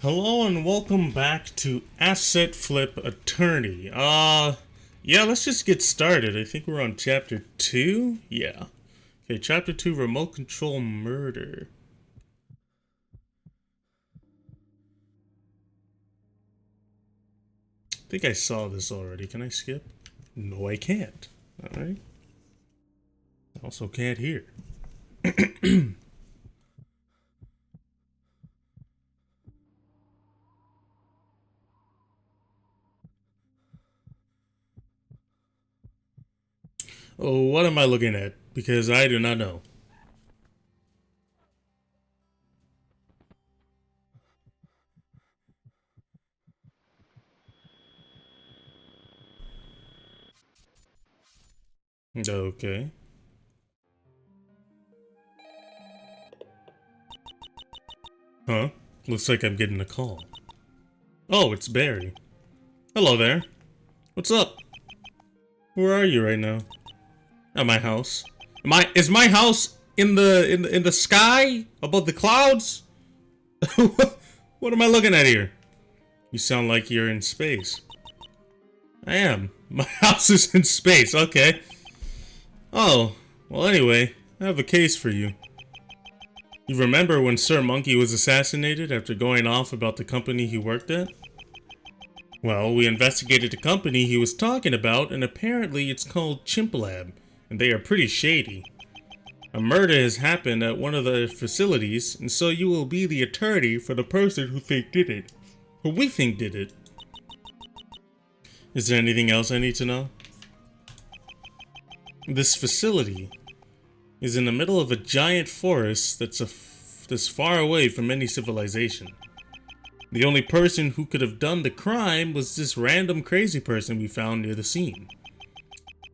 Hello and welcome back to Assetflip Attorney. Yeah, let's just get started. I think we're on chapter 2? Yeah. Okay, chapter 2, Remote Control Murder. I think I saw this already. Can I skip? No, I can't. Alright. I also can't hear. Oh, what am I looking at? Because I do not know. Okay. Huh? Looks like I'm getting a call. Oh, it's Barry. Hello there. What's up? Where are you right now? At my house. Is my house in the sky above the clouds? What am I looking at here? You sound like you're in space. I am. My house is in space. Okay. Oh, well anyway, I have a case for you. You remember when Sir Monkey was assassinated after going off about the company he worked at? Well, we investigated the company he was talking about, and apparently it's called Chimp Lab, and they are pretty shady. A murder has happened at one of the facilities, and so you will be the attorney for the person who we think did it. Is there anything else I need to know? This facility is in the middle of a giant forest that's far away from any civilization. The only person who could have done the crime was this random crazy person we found near the scene.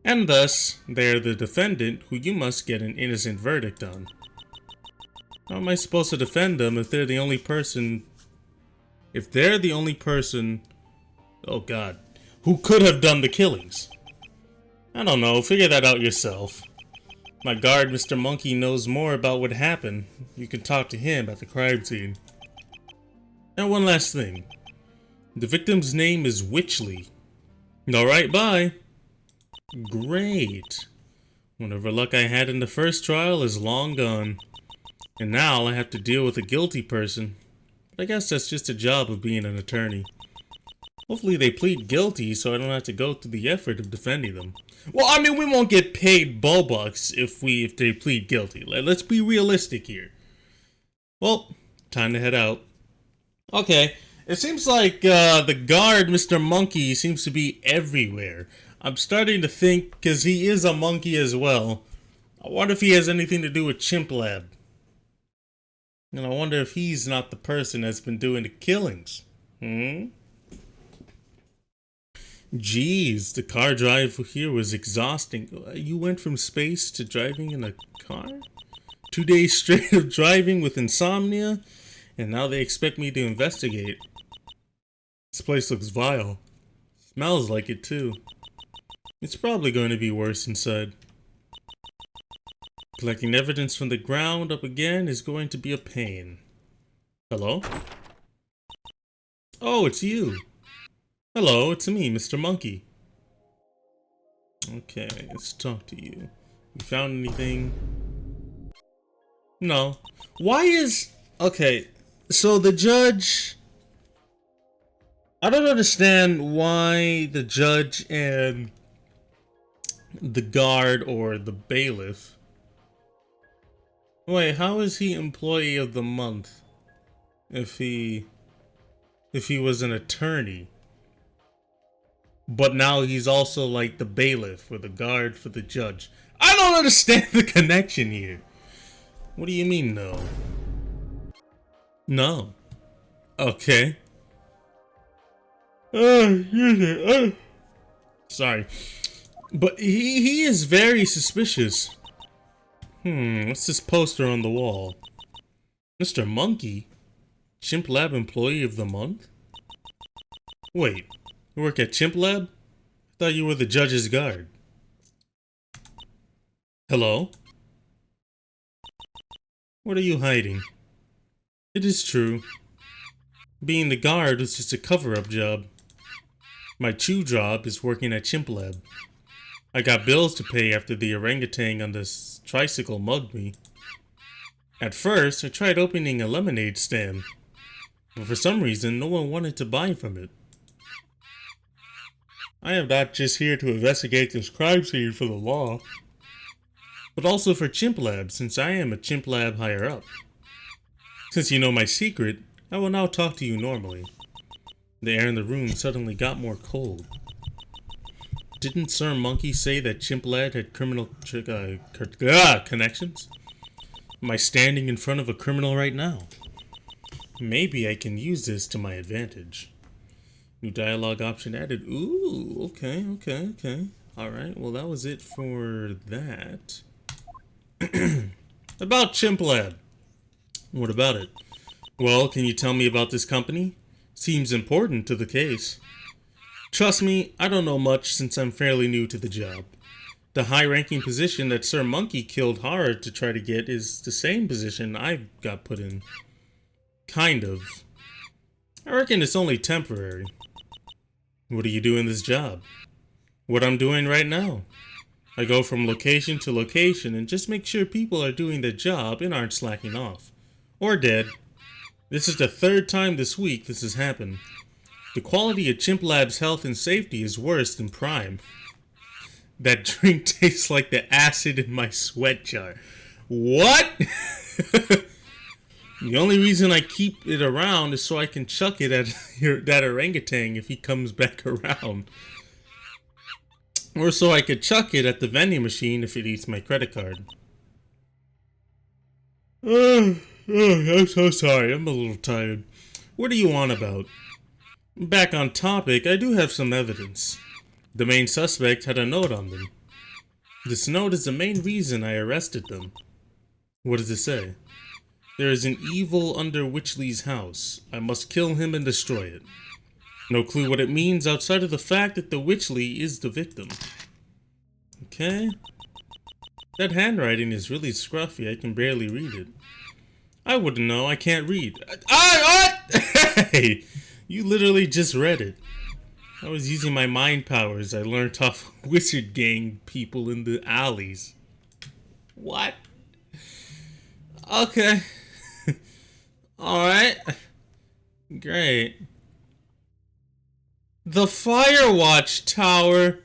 And thus, they're the defendant who you must get an innocent verdict on. How am I supposed to defend them if they're the only person... Oh god. Who could have done the killings? I don't know, figure that out yourself. My guard, Mr. Monkey, knows more about what happened. You can talk to him at the crime scene. And one last thing. The victim's name is Witchley. Alright, bye. Great. Whatever luck I had in the first trial is long gone. And now I have to deal with a guilty person. But I guess that's just the job of being an attorney. Hopefully they plead guilty so I don't have to go through the effort of defending them. Well, I mean, we won't get paid bucks if they plead guilty. Let's be realistic here. Well, time to head out. Okay, it seems like the guard, Mr. Monkey, seems to be everywhere. I'm starting to think, because he is a monkey as well, I wonder if he has anything to do with Chimp Lab. And I wonder if he's not the person that's been doing the killings. Jeez, the car drive here was exhausting. You went from space to driving in a car? 2 days straight of driving with insomnia? And now they expect me to investigate. This place looks vile. Smells like it too. It's probably going to be worse inside. Collecting evidence from the ground up again is going to be a pain. Hello? Oh, it's you. Hello, it's me, Mr. Monkey. Okay, let's talk to you. You found anything? No. Why is... Okay, so the judge... I don't understand why the judge and the guard or the bailiff... Wait, how is he employee of the month if he was an attorney? But now he's also like the bailiff or the guard for the judge. I don't understand the connection here. What do you mean, no? No. Okay. Sorry. But he is very suspicious. What's this poster on the wall? Mr. Monkey? Chimp Lab Employee of the Month? Wait, you work at Chimp Lab? I thought you were the judge's guard. Hello? What are you hiding? It is true. Being the guard was just a cover-up job. My true job is working at Chimp Lab. I got bills to pay after the orangutan on this tricycle mugged me. At first, I tried opening a lemonade stand, but for some reason, no one wanted to buy from it. I am not just here to investigate this crime scene for the law, but also for Chimp Lab, since I am a Chimp Lab higher up. Since you know my secret, I will now talk to you normally. The air in the room suddenly got more cold. Didn't Sir Monkey say that Chimp Lad had criminal connections? Am I standing in front of a criminal right now? Maybe I can use this to my advantage. New dialogue option added. Ooh, okay. Alright, well that was it for that. About Chimp Lad. What about it? Well, can you tell me about this company? Seems important to the case. Trust me, I don't know much since I'm fairly new to the job. The high-ranking position that Sir Monkey killed hard to try to get is the same position I got put in. Kind of. I reckon it's only temporary. What do you do in this job? What I'm doing right now. I go from location to location and just make sure people are doing their job and aren't slacking off. Or dead. This is the third time this week this has happened. The quality of Chimp Lab's health and safety is worse than Prime. That drink tastes like the acid in my sweat jar. What? The only reason I keep it around is so I can chuck it at that orangutan if he comes back around. Or so I could chuck it at the vending machine if it eats my credit card. I'm so sorry, I'm a little tired. What are you on about? Back on topic, I do have some evidence. The main suspect had a note on them. This note is the main reason I arrested them. What does it say? There is an evil under Witchley's house. I must kill him and destroy it. No clue what it means outside of the fact that the Witchley is the victim. Okay. That handwriting is really scruffy. I can barely read it. I wouldn't know. I can't read. Hey! You literally just read it. I was using my mind powers I learned off Wizard Gang people in the alleys. What? Okay. Alright. Great. The Firewatch Tower.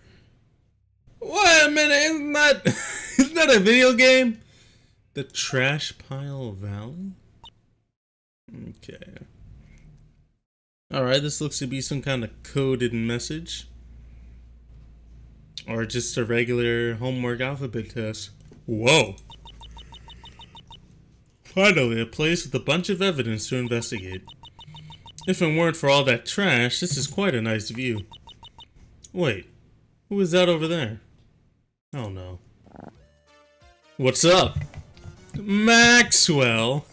Wait a minute, isn't that a video game? The Trash Pile Valley? Okay. Alright, this looks to be some kind of coded message. Or just a regular homework alphabet test. Whoa! Finally, a place with a bunch of evidence to investigate. If it weren't for all that trash, this is quite a nice view. Wait, who is that over there? Oh no. What's up? Maxwell!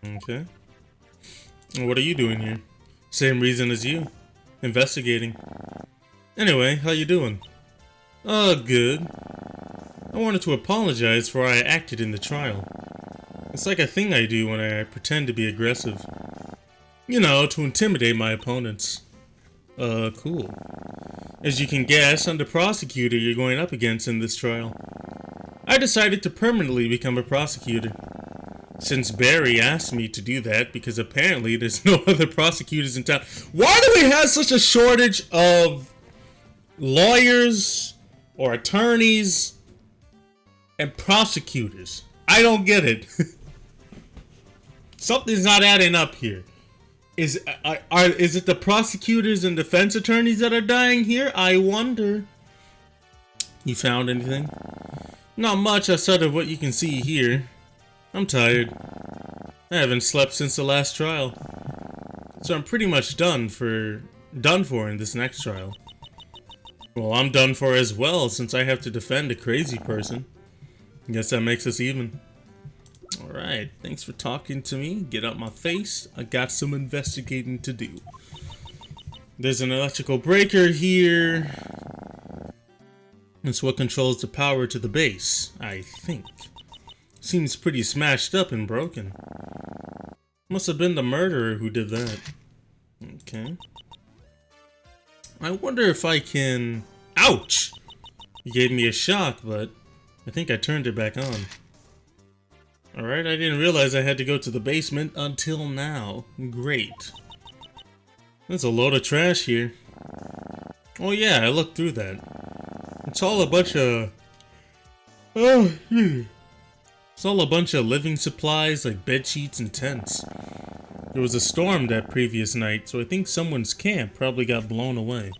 Okay. What are you doing here? Same reason as you. Investigating. Anyway, how you doing? Good. I wanted to apologize for how I acted in the trial. It's like a thing I do when I pretend to be aggressive. You know, to intimidate my opponents. Cool. As you can guess, I'm the prosecutor you're going up against in this trial. I decided to permanently become a prosecutor. Since Barry asked me to do that because apparently there's no other prosecutors in town. Why do we have such a shortage of lawyers or attorneys and prosecutors? I don't get it. Something's not adding up here. Is it the prosecutors and defense attorneys that are dying here? I wonder. You found anything? Not much outside of what you can see here. I'm tired. I haven't slept since the last trial. So I'm pretty much done for in this next trial. Well, I'm done for as well since I have to defend a crazy person. Guess that makes us even. Alright, thanks for talking to me. Get out my face. I got some investigating to do. There's an electrical breaker here. It's what controls the power to the base, I think. Seems pretty smashed up and broken. Must have been the murderer who did that. Okay. I wonder if I can... Ouch! He gave me a shock, but I think I turned it back on. Alright, I didn't realize I had to go to the basement until now. Great. There's a load of trash here. Oh yeah, I looked through that. It's all a bunch of... It's all a bunch of living supplies like bed sheets and tents. There was a storm that previous night, so I think someone's camp probably got blown away.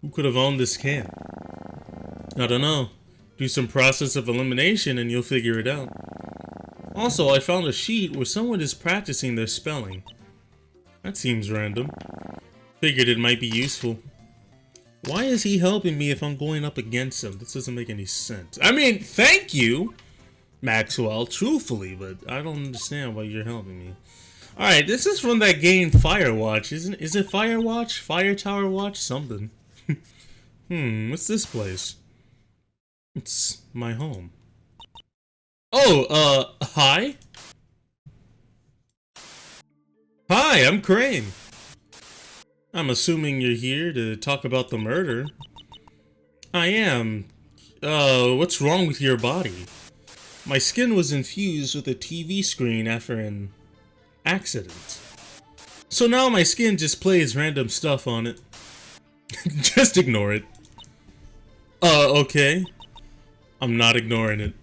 Who could have owned this camp? I don't know. Do some process of elimination and you'll figure it out. Also, I found a sheet where someone is practicing their spelling. That seems random. Figured it might be useful. Why is he helping me if I'm going up against him? This doesn't make any sense. I mean, thank you, Maxwell, truthfully, but I don't understand why you're helping me. Alright, this is from that game Firewatch, isn't it? Is it Firewatch? Fire Tower Watch? Something. What's this place? It's my home. Oh, hi? Hi, I'm Crane. I'm assuming you're here to talk about the murder. I am. What's wrong with your body? My skin was infused with a TV screen after an accident. So now my skin just plays random stuff on it. Just ignore it. Okay. I'm not ignoring it.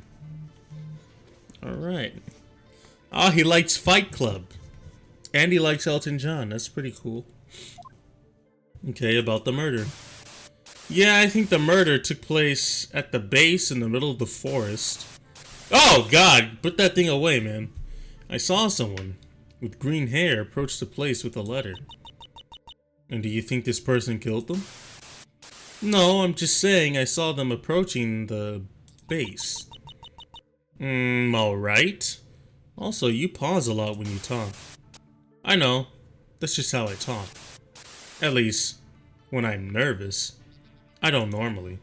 Alright. Ah, he likes Fight Club. And he likes Elton John. That's pretty cool. Okay, about the murder. Yeah, I think the murder took place at the base in the middle of the forest. Oh, God! Put that thing away, man. I saw someone with green hair approach the place with a letter. And do you think this person killed them? No, I'm just saying I saw them approaching the base. Alright. Also, you pause a lot when you talk. I know. That's just how I talk. At least, when I'm nervous. I don't normally.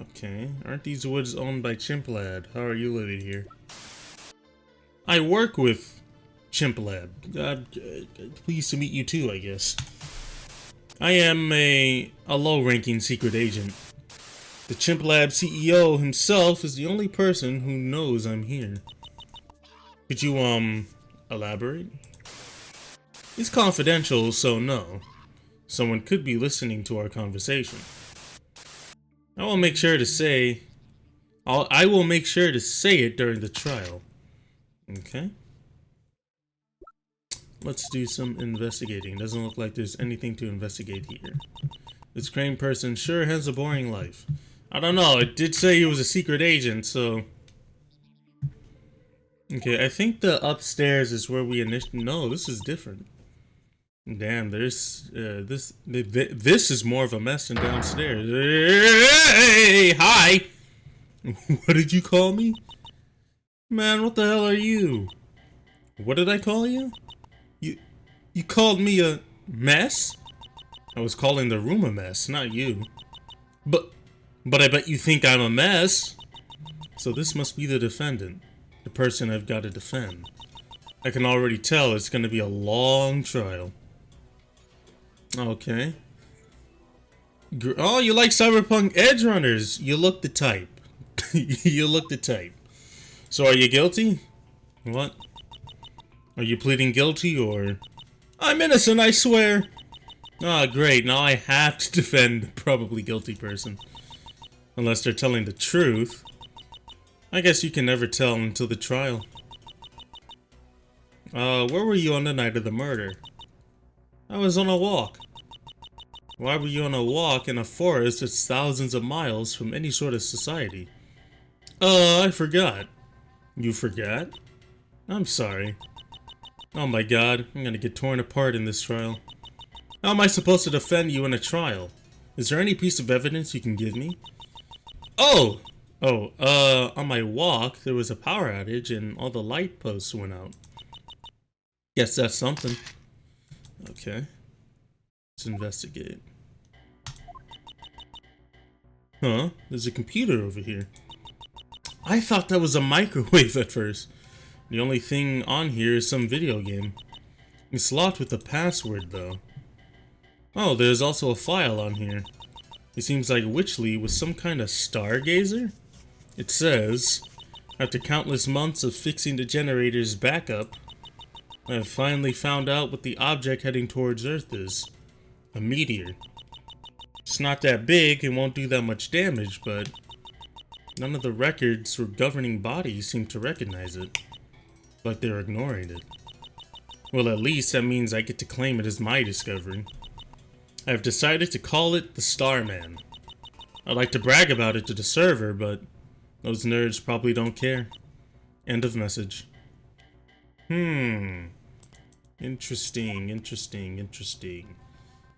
Okay. Aren't these woods owned by Chimp Lad? How are you living here? I work with Chimp Lad. Pleased to meet you too, I guess. I am a low-ranking secret agent. The Chimp Lab CEO himself is the only person who knows I'm here. Could you, elaborate? It's confidential, so no. Someone could be listening to our conversation. I will make sure to say... I will make sure to say it during the trial. Okay. Let's do some investigating. Doesn't look like there's anything to investigate here. This Crane person sure has a boring life. I don't know, it did say he was a secret agent, so... Okay, I think the upstairs is where we initially... No, this is different. Damn, there's... this is more of a mess than downstairs. Hey, hi! What did you call me? Man, what the hell are you? What did I call you? You called me a mess? I was calling the room a mess, not you. But I bet you think I'm a mess. So this must be the defendant. The person I've got to defend. I can already tell it's going to be a long trial. Okay. Oh, you like Cyberpunk Edge Runners. You look the type. You look the type. So are you guilty? What? Are you pleading guilty or... I'm innocent, I swear. Ah, great. Now I have to defend the probably guilty person. Unless they're telling the truth. I guess you can never tell until the trial. Where were you on the night of the murder? I was on a walk. Why were you on a walk in a forest that's thousands of miles from any sort of society? I forgot. You forgot? I'm sorry. Oh my god, I'm gonna get torn apart in this trial. How am I supposed to defend you in a trial? Is there any piece of evidence you can give me? Oh! On my walk, there was a power outage and all the light posts went out. Guess that's something. Okay. Let's investigate. Huh? There's a computer over here. I thought that was a microwave at first. The only thing on here is some video game. It's locked with a password though. Oh, there's also a file on here. It seems like Witchley was some kind of stargazer? It says, after countless months of fixing the generator's backup, I have finally found out what the object heading towards Earth is. A meteor. It's not that big and won't do that much damage, but none of the records or governing bodies seem to recognize it. Like they're ignoring it. Well, at least that means I get to claim it as my discovery. I have decided to call it the Starman. I'd like to brag about it to the server, but those nerds probably don't care. End of message. Interesting.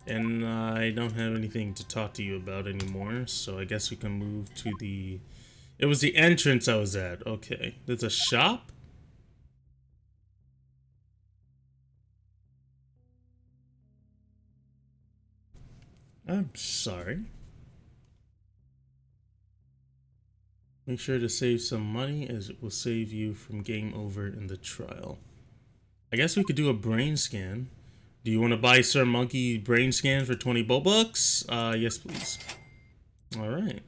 And I don't have anything to talk to you about anymore, so I guess we can move to the... It was the entrance I was at. Okay. There's a shop? I'm sorry. Make sure to save some money, as it will save you from game over in the trial. I guess we could do a brain scan. Do you want to buy Sir Monkey brain scan for 20 bucks? Yes, please. Alright.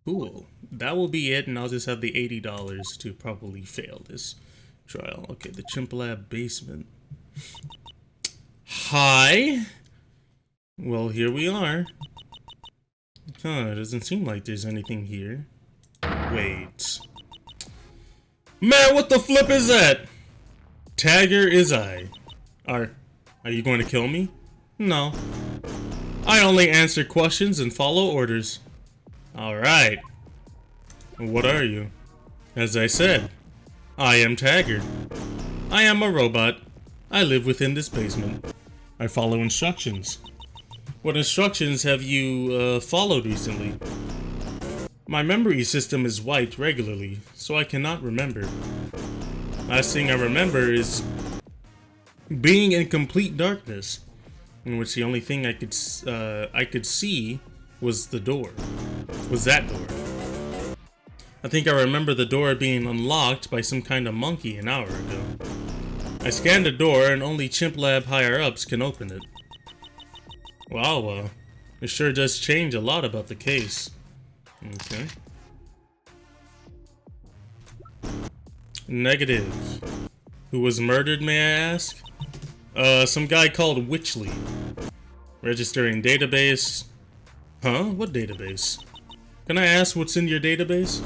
Cool. That will be it, and I'll just have the $80 to probably fail this trial. Okay, the Chimp Lab basement. Hi! Well, here we are. Huh, it doesn't seem like there's anything here. Wait. Man, what the flip is that? Tagger is I. Are you going to kill me? No. I only answer questions and follow orders. Alright. What are you? As I said, I am Tagger. I am a robot. I live within this basement. I follow instructions. What instructions have you followed recently? My memory system is wiped regularly, so I cannot remember. Last thing I remember is being in complete darkness, in which the only thing I could see was the door. Was that door? I think I remember the door being unlocked by some kind of monkey an hour ago. I scanned the door, and only Chimp Lab higher-ups can open it. Wow, it sure does change a lot about the case. Okay. Negative. Who was murdered, may I ask? Some guy called Witchley. Registering database. Huh? What database? Can I ask what's in your database?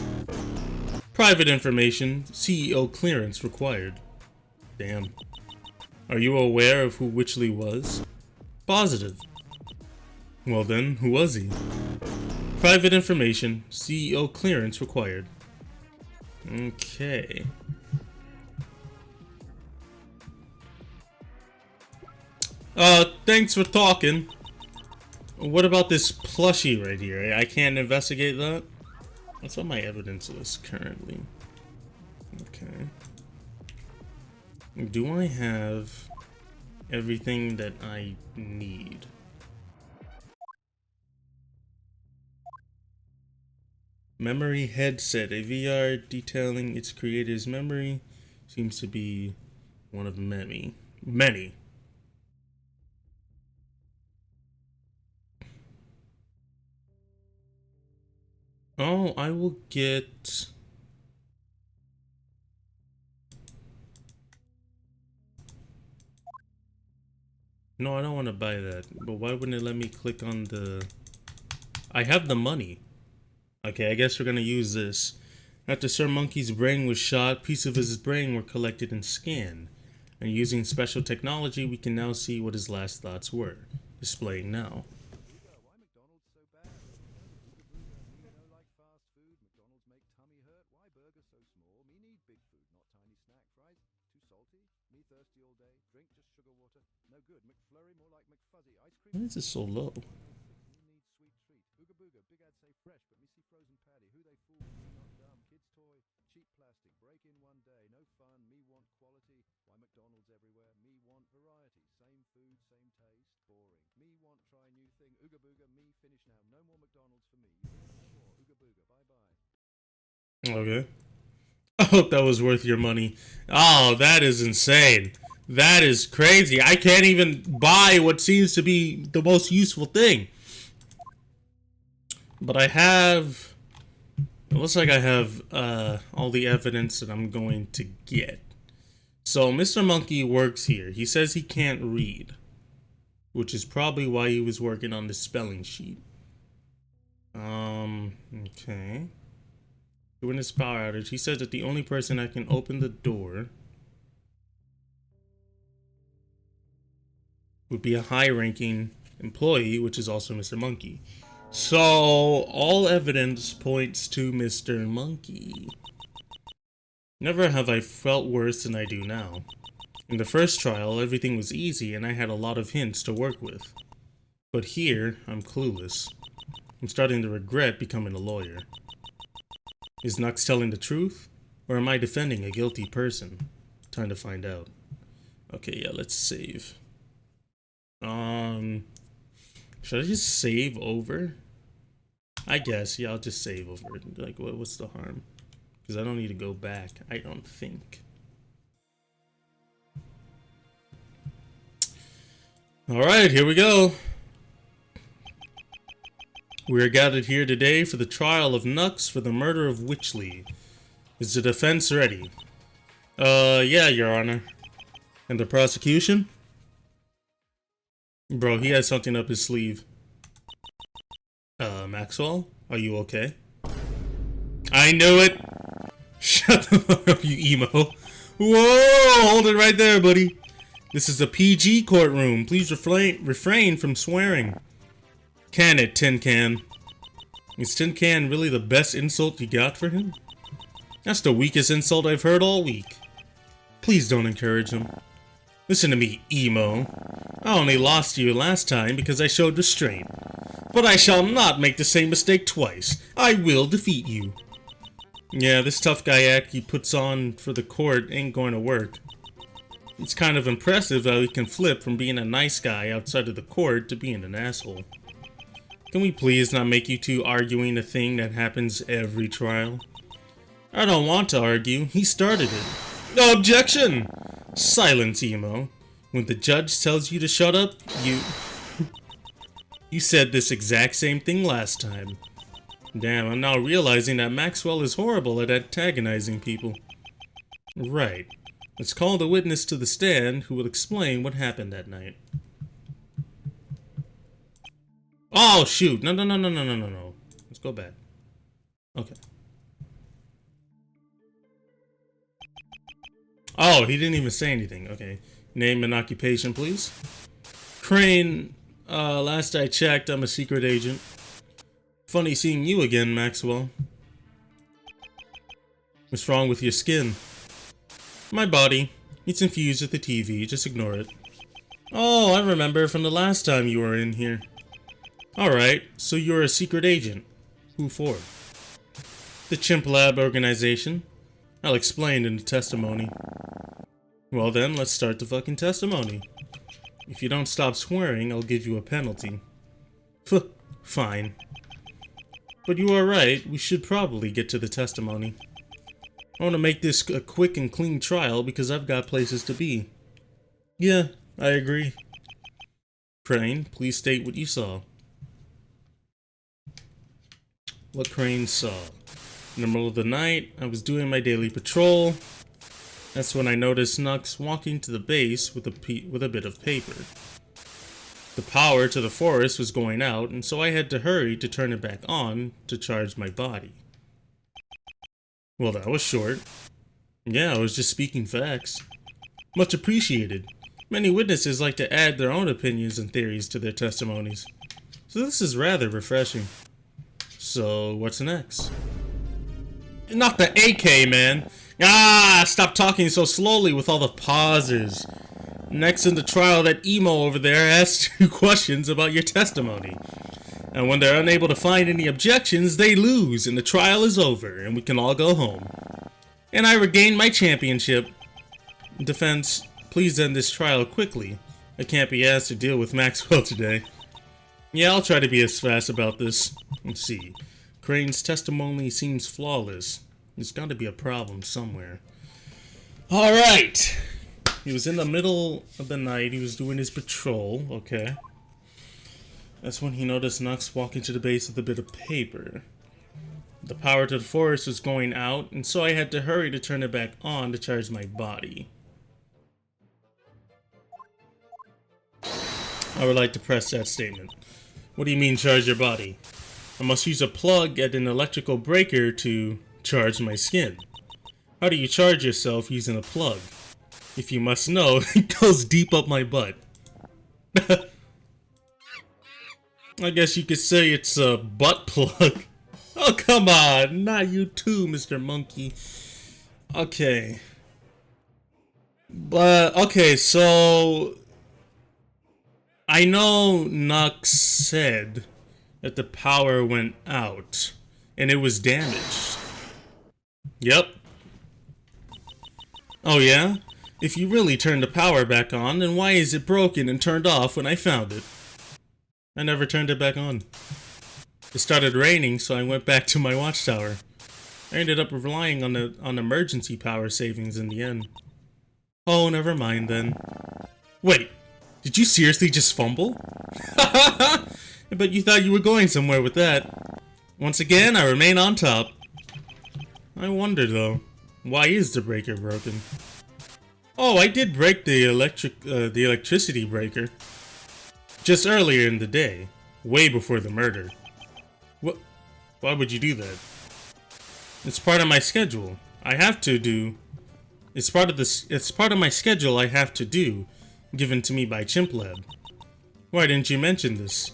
Private information. CEO clearance required. Damn. Are you aware of who Witchley was? Positive. Well then, who was he? Private information. CEO clearance required. Okay. Thanks for talking. What about this plushie right here? I can't investigate that? That's what my evidence is currently. Okay. Do I have everything that I need? Memory headset. A VR detailing its creator's memory seems to be one of many. Many. Oh, I will get... No, I don't want to buy that. But why wouldn't it let me click on the... I have the money. Okay, I guess we're gonna use this. After Sir Monkey's brain was shot, pieces of his brain were collected and scanned. And using special technology, we can now see what his last thoughts were. Displaying now. Why is this so low? Okay. I hope that was worth your money. Oh, that is insane. That is crazy. I can't even buy what seems to be the most useful thing. But I have... It looks like I have all the evidence that I'm going to get. So Mr. Monkey works here. He says he can't read, which is probably why he was working on the spelling sheet. Okay. During this power outage, he said that the only person that can open the door would be a high-ranking employee, which is also Mr. Monkey. So, all evidence points to Mr. Monkey. Never have I felt worse than I do now. In the first trial, everything was easy and I had a lot of hints to work with. But here, I'm clueless. I'm starting to regret becoming a lawyer. Is Nux telling the truth? Or am I defending a guilty person? Time to find out. Okay, yeah, let's save. Should I just save over? I guess, yeah, I'll just save over. Like, what's the harm? Because I don't need to go back, I don't think. Alright, here we go. We are gathered here today for the trial of Nux for the murder of Witchley. Is the defense ready? Yeah, Your Honor. And the prosecution? Bro, he has something up his sleeve. Maxwell? Are you okay? I knew it! Shut the fuck up, you emo. Whoa! Hold it right there, buddy. This is a PG courtroom. Please refrain from swearing. Can it, Tin Can? Is Tin Can really the best insult you got for him? That's the weakest insult I've heard all week. Please don't encourage him. Listen to me, emo. I only lost to you last time because I showed restraint. But I shall not make the same mistake twice. I will defeat you. Yeah, this tough guy act he puts on for the court ain't going to work. It's kind of impressive how he can flip from being a nice guy outside of the court to being an asshole. Can we please not make you two arguing a thing that happens every trial? I don't want to argue. He started it. Objection! Silence, emo. When the judge tells you to shut up, you... You said this exact same thing last time. Damn, I'm now realizing that Maxwell is horrible at antagonizing people. Right. Let's call the witness to the stand who will explain what happened that night. Oh, shoot. No. Let's go back. Okay. Oh, he didn't even say anything. Okay. Name and occupation, please. Crane, last I checked, I'm a secret agent. Funny seeing you again, Maxwell. What's wrong with your skin? My body. It's infused with the TV. Just ignore it. Oh, I remember from the last time you were in here. Alright, so you're a secret agent. Who for? The Chimp Lab organization. I'll explain in the testimony. Well then, let's start the fucking testimony. If you don't stop swearing, I'll give you a penalty. Fine. But you are right, we should probably get to the testimony. I want to make this a quick and clean trial because I've got places to be. Yeah, I agree. Crane, please state what you saw. What Crane saw. In the middle of the night, I was doing my daily patrol. That's when I noticed Nux walking to the base with a bit of paper. The power to the forest was going out, and so I had to hurry to turn it back on to charge my body. Well, that was short. Yeah, I was just speaking facts. Much appreciated. Many witnesses like to add their own opinions and theories to their testimonies. So this is rather refreshing. So, what's next? Not the AK, man! Ah, stop talking so slowly with all the pauses. Next in the trial, that emo over there asks 2 questions about your testimony. And when they're unable to find any objections, they lose, and the trial is over, and we can all go home. And I regained my championship. Defense, please end this trial quickly. I can't be asked to deal with Maxwell today. Yeah, I'll try to be as fast about this. Let's see. Crane's testimony seems flawless. There's got to be a problem somewhere. Alright! He was in the middle of the night. He was doing his patrol. Okay. That's when he noticed Nux walking to the base with a bit of paper. The power to the forest was going out, and so I had to hurry to turn it back on to charge my body. I would like to press that statement. What do you mean, charge your body? I must use a plug at an electrical breaker to charge my skin. How do you charge yourself using a plug? If you must know, it goes deep up my butt. I guess you could say it's a butt plug. Oh, come on. Not you too, Mr. Monkey. Okay. But, okay, so I know Nux said that the power went out and it was damaged. Yep. Oh yeah? If you really turned the power back on, then why is it broken and turned off when I found it? I never turned it back on. It started raining, so I went back to my watchtower. I ended up relying on emergency power savings in the end. Oh, never mind then. Wait, did you seriously just fumble? I bet you thought you were going somewhere with that. Once again, I remain on top. I wonder though, why is the breaker broken? Oh, I did break the electricity breaker. Just earlier in the day, way before the murder. What? Why would you do that? It's part of my schedule. I have to do. It's part of my schedule I have to do, given to me by Chimp Lab. Why didn't you mention this?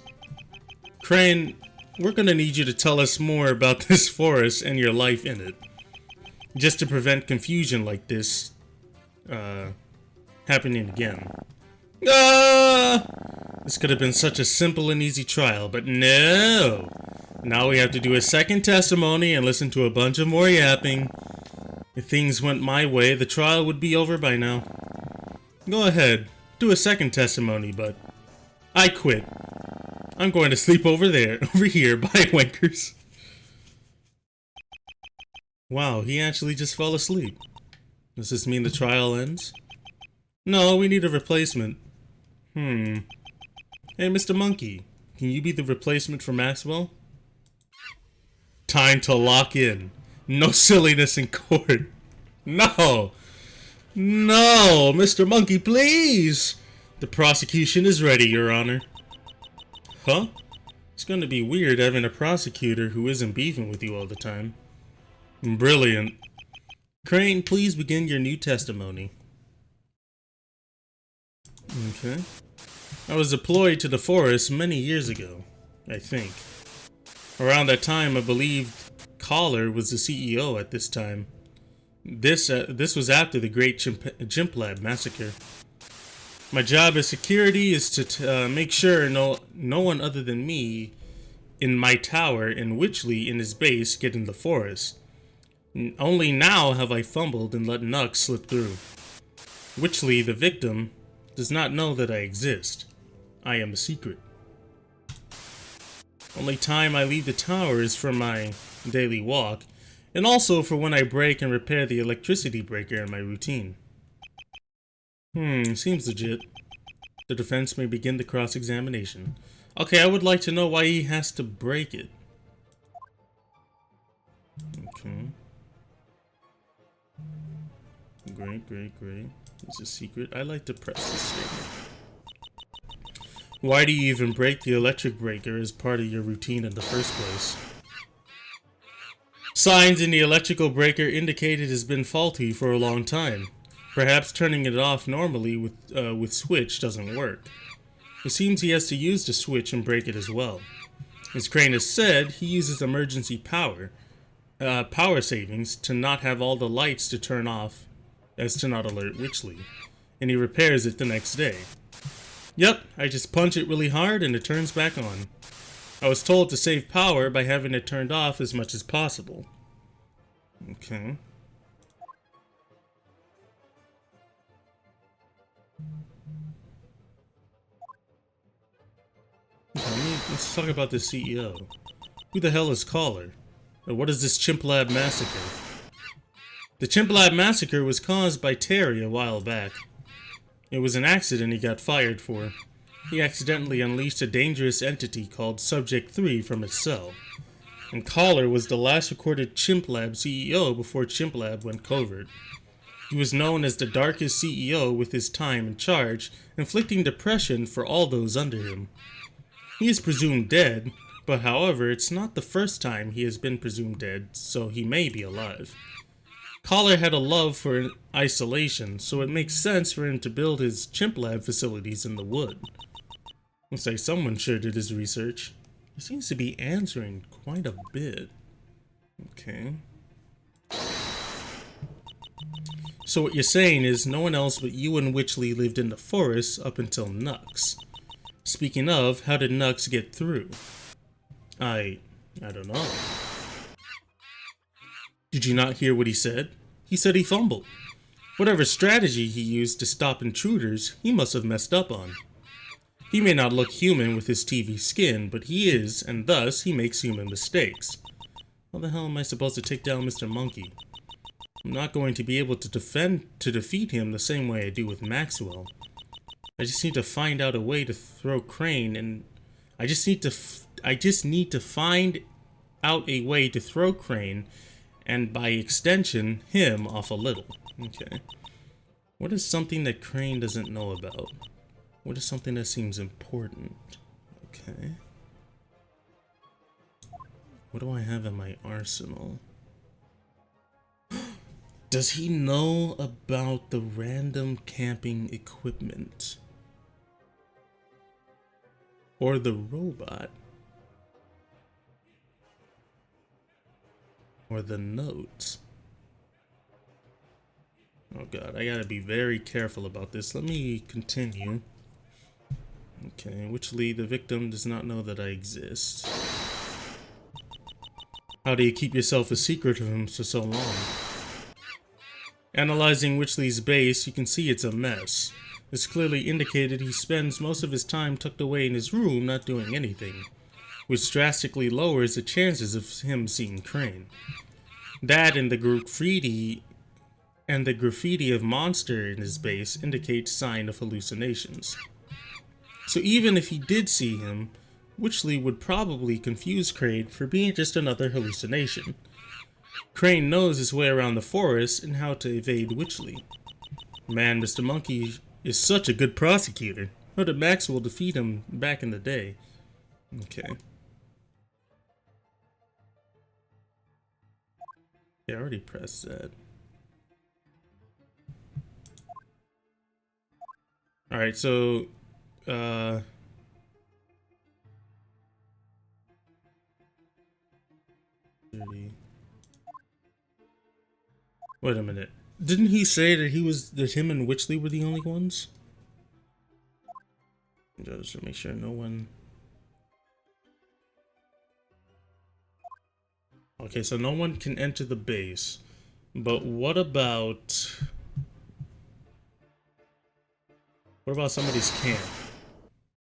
Crane, we're gonna need you to tell us more about this forest and your life in it. Just to prevent confusion like this, happening again. This could have been such a simple and easy trial, but no! Now we have to do a second testimony and listen to a bunch of more yapping. If things went my way, the trial would be over by now. Go ahead, do a second testimony, but I quit. I'm going to sleep over here, by wankers. Wow, he actually just fell asleep. Does this mean the trial ends? No, we need a replacement. Hey, Mr. Monkey, can you be the replacement for Maxwell? Time to lock in. No silliness in court. No! No, Mr. Monkey, please! The prosecution is ready, Your Honor. Huh? It's going to be weird having a prosecutor who isn't beefing with you all the time. Brilliant. Crane, please begin your new testimony. Okay. I was deployed to the forest many years ago, I think. Around that time, I believe Collar was the CEO at this time. This was after the Great Chimp Lab massacre. My job as security is to make sure no one other than me in my tower and Witchley in his base get in the forest. Only now have I fumbled and let Nux slip through. Witchley, the victim, does not know that I exist. I am a secret. Only time I leave the tower is for my daily walk, and also for when I break and repair the electricity breaker in my routine. Seems legit. The defense may begin the cross-examination. Okay, I would like to know why he has to break it. Okay. Great. It's a secret. I like to press this statement. Why do you even break the electric breaker as part of your routine in the first place? Signs in the electrical breaker indicate it has been faulty for a long time. Perhaps turning it off normally with switch doesn't work. It seems he has to use the switch and break it as well. As Crane has said, he uses emergency power savings to not have all the lights to turn off as to not alert Witchley, and he repairs it the next day. Yep, I just punch it really hard and it turns back on. I was told to save power by having it turned off as much as possible. Okay. Let's talk about the CEO. Who the hell is Collar? Or what is this Chimp Lab massacre? The Chimp Lab massacre was caused by Terry a while back. It was an accident he got fired for. He accidentally unleashed a dangerous entity called Subject 3 from its cell. And Collar was the last recorded Chimp Lab CEO before Chimp Lab went covert. He was known as the darkest CEO with his time in charge, inflicting depression for all those under him. He is presumed dead, but however, it's not the first time he has been presumed dead, so he may be alive. Collar had a love for isolation, so it makes sense for him to build his Chimp Lab facilities in the wood. Looks like someone sure did his research. He seems to be answering quite a bit. Okay. So what you're saying is no one else but you and Witchley lived in the forest up until Nux. Speaking of, how did Nux get through? I don't know. Did you not hear what he said? He said he fumbled. Whatever strategy he used to stop intruders, he must have messed up on. He may not look human with his TV skin, but he is, and thus he makes human mistakes. How the hell am I supposed to take down Mr. Monkey? I'm not going to be able to defeat him the same way I do with Maxwell. I just need to find out a way to throw Crane, and I just need to find out a way to throw Crane, and by extension, him off a little. Okay. What is something that Crane doesn't know about? What is something that seems important? Okay. What do I have in my arsenal? Does he know about the random camping equipment? Or the robot? Or the notes? Oh god, I gotta be very careful about this. Let me continue. Okay, Witchley, the victim, does not know that I exist. How do you keep yourself a secret from him for so long? Analyzing Witchley's base, you can see it's a mess. It's clearly indicated he spends most of his time tucked away in his room not doing anything, which drastically lowers the chances of him seeing Crane. That and the graffiti of monster in his base indicates sign of hallucinations. So even if he did see him, Witchley would probably confuse Crane for being just another hallucination. Crane knows his way around the forest and how to evade Witchley. Man, Mr. Monkey is such a good prosecutor. How did Maxwell defeat him back in the day? Okay. Yeah, I already pressed that. Alright, so... 30. Wait a minute. Didn't he say that him and Witchley were the only ones? Just to make sure no one... Okay, so no one can enter the base. But what about... What about somebody's camp?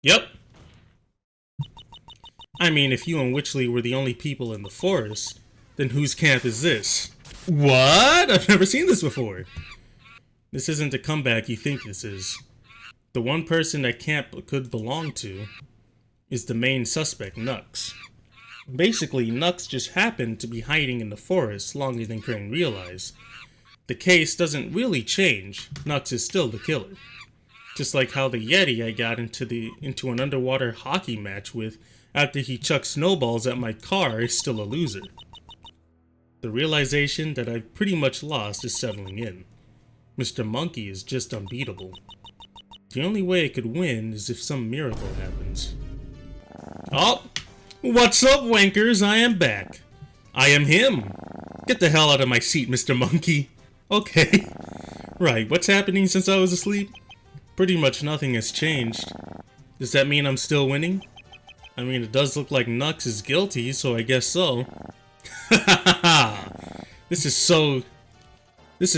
Yep! I mean, if you and Witchley were the only people in the forest, then whose camp is this? What? I've never seen this before! This isn't the comeback you think this is. The one person that camp could belong to is the main suspect, Nux. Basically, Nux just happened to be hiding in the forest longer than Crane realized. The case doesn't really change. Nux is still the killer. Just like how the Yeti I got into an underwater hockey match with after he chucked snowballs at my car is still a loser. The realization that I've pretty much lost is settling in. Mr. Monkey is just unbeatable. The only way I could win is if some miracle happens. Oh! What's up, wankers? I am back. I am him. Get the hell out of my seat, Mr. Monkey. Okay. Right, what's happening since I was asleep? Pretty much nothing has changed. Does that mean I'm still winning? I mean, it does look like Nux is guilty, so I guess so. This is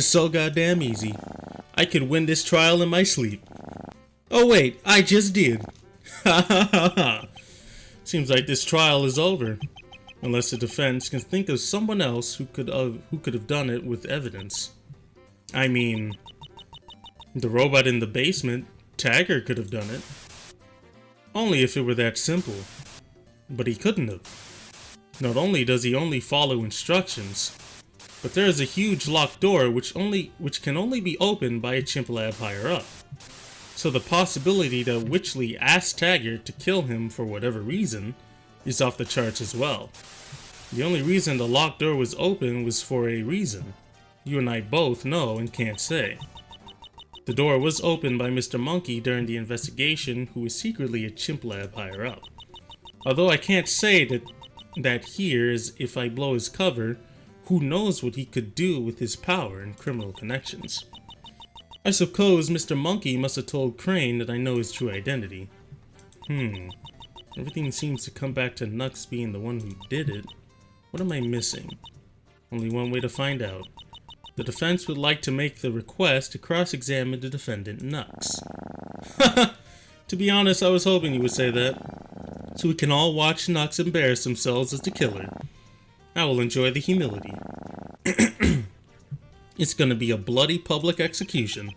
so goddamn easy. I could win this trial in my sleep. Oh wait, I just did. Seems like this trial is over. Unless the defense can think of someone else who could have done it with evidence. I mean, the robot in the basement, Tagger could have done it. Only if it were that simple. But he couldn't have. Not only does he only follow instructions, but there is a huge locked door which can only be opened by a chimp lab higher up. So the possibility that Witchley asked Taggart to kill him for whatever reason is off the charts as well. The only reason the locked door was open was for a reason. You and I both know and can't say. The door was opened by Mr. Monkey during the investigation, who is secretly a chimp lab higher up. Although I can't say that here is if I blow his cover, who knows what he could do with his power and criminal connections. I suppose Mr. Monkey must have told Crane that I know his true identity. Everything seems to come back to Nux being the one who did it. What am I missing? Only one way to find out. The defense would like to make the request to cross-examine the defendant, Nux. To be honest, I was hoping you would say that. So we can all watch Nux embarrass themselves as the killer. I will enjoy the humility. It's gonna be a bloody public execution.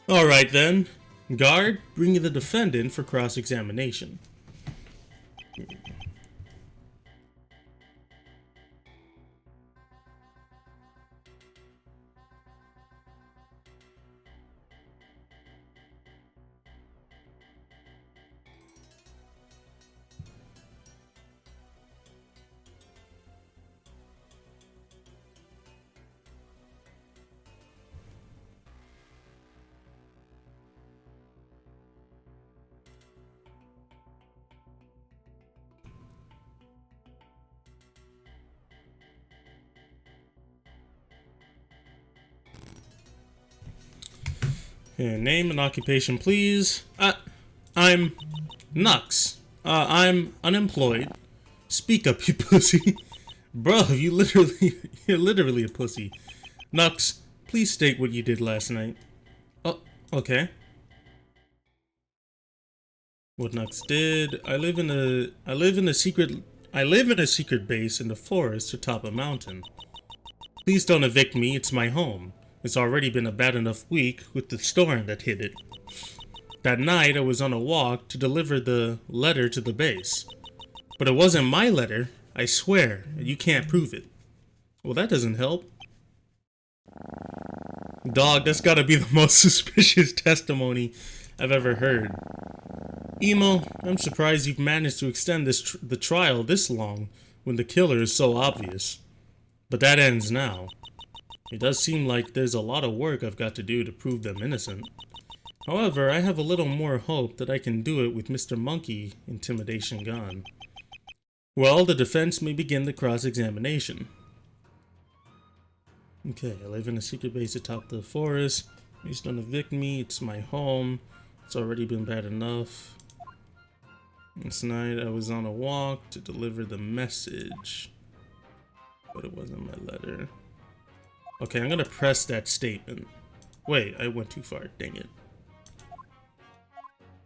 Alright then. Guard, bring the defendant for cross-examination. Okay, name and occupation, please. I'm Nux. I'm unemployed. Speak up, you pussy. Bruh, you're literally a pussy. Nux, please state what you did last night. Oh, okay. What Nux did? I live in a secret base in the forest atop a mountain. Please don't evict me, it's my home. It's already been a bad enough week with the storm that hit it. That night I was on a walk to deliver the letter to the base. But it wasn't my letter, I swear, and you can't prove it. Well, that doesn't help. Dog, that's gotta be the most suspicious testimony I've ever heard. Emo, I'm surprised you've managed to extend the trial this long when the killer is so obvious. But that ends now. It does seem like there's a lot of work I've got to do to prove them innocent. However, I have a little more hope that I can do it with Mr. Monkey intimidation gone. Well, the defense may begin the cross-examination. Okay, I live in a secret base atop the forest. Please don't evict me, it's my home. It's already been bad enough. This night I was on a walk to deliver the message. But it wasn't my letter. Okay, I'm gonna press that statement. Wait, I went too far, dang it.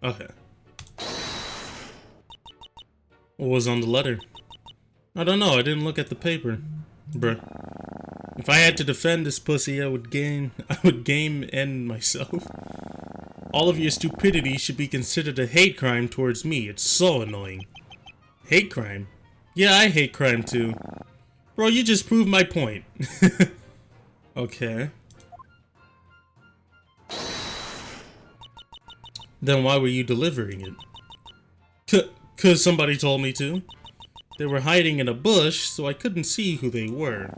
Okay. What was on the letter? I don't know, I didn't look at the paper. Bruh. If I had to defend this pussy, I would game end myself. All of your stupidity should be considered a hate crime towards me. It's so annoying. Hate crime? Yeah, I hate crime too. Bro, you just proved my point. Okay. Then why were you delivering it? 'Cause somebody told me to. They were hiding in a bush, so I couldn't see who they were.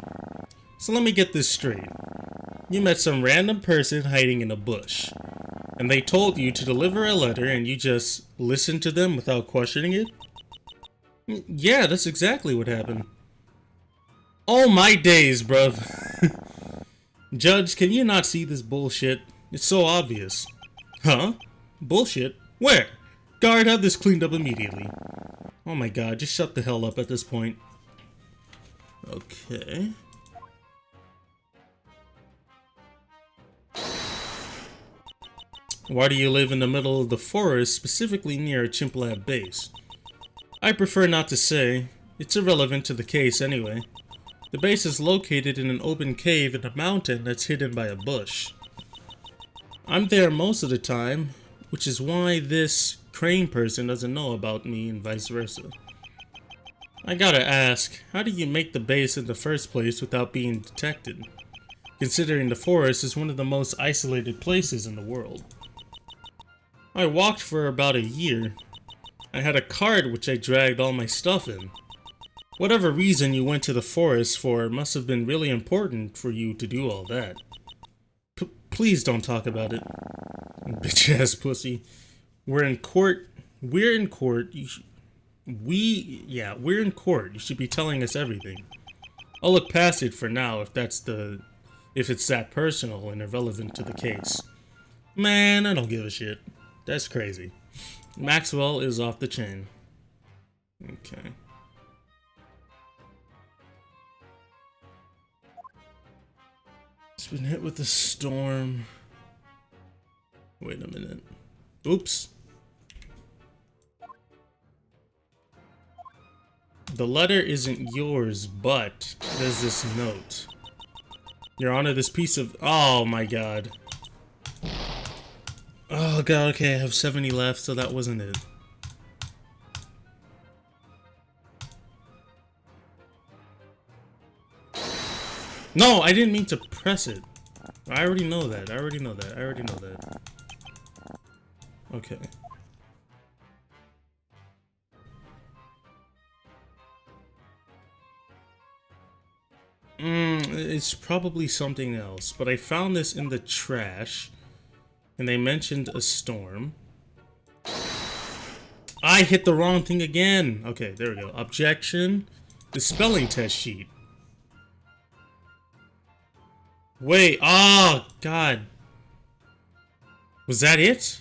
So let me get this straight. You met some random person hiding in a bush, and they told you to deliver a letter and you just listened to them without questioning it? Yeah, that's exactly what happened. Oh my days, bruv. Judge, can you not see this bullshit? It's so obvious. Huh? Bullshit? Where? Guard, have this cleaned up immediately. Oh my god, just shut the hell up at this point. Okay. Why do you live in the middle of the forest, specifically near a chimp lab base? I prefer not to say. it's irrelevant to the case anyway. The base is located in an open cave in a mountain that's hidden by a bush. I'm there most of the time, which is why this crane person doesn't know about me and vice versa. I gotta ask, how do you make the base in the first place without being detected? Considering the forest is one of the most isolated places in the world. I walked for about a year. I had a cart which I dragged all my stuff in. Whatever reason you went to the forest for must have been really important for you to do all that. Please don't talk about it. Bitch ass pussy. We're in court. We're in court. We're in court. You should be telling us everything. I'll look past it for now if it's that personal and irrelevant to the case. Man, I don't give a shit. That's crazy. Maxwell is off the chain. Okay. It's been hit with a storm. Wait a minute. Oops. The letter isn't yours, but there's this note. Your Honor, this piece of... Oh my god. Oh god, okay, I have 70 left, so that wasn't it. No, I didn't mean to press it. I already know that. I already know that. Okay. It's probably something else, but I found this in the trash, and they mentioned a storm. I hit the wrong thing again! Okay, there we go. Objection. The spelling test sheet. Wait, oh, god. Was that it?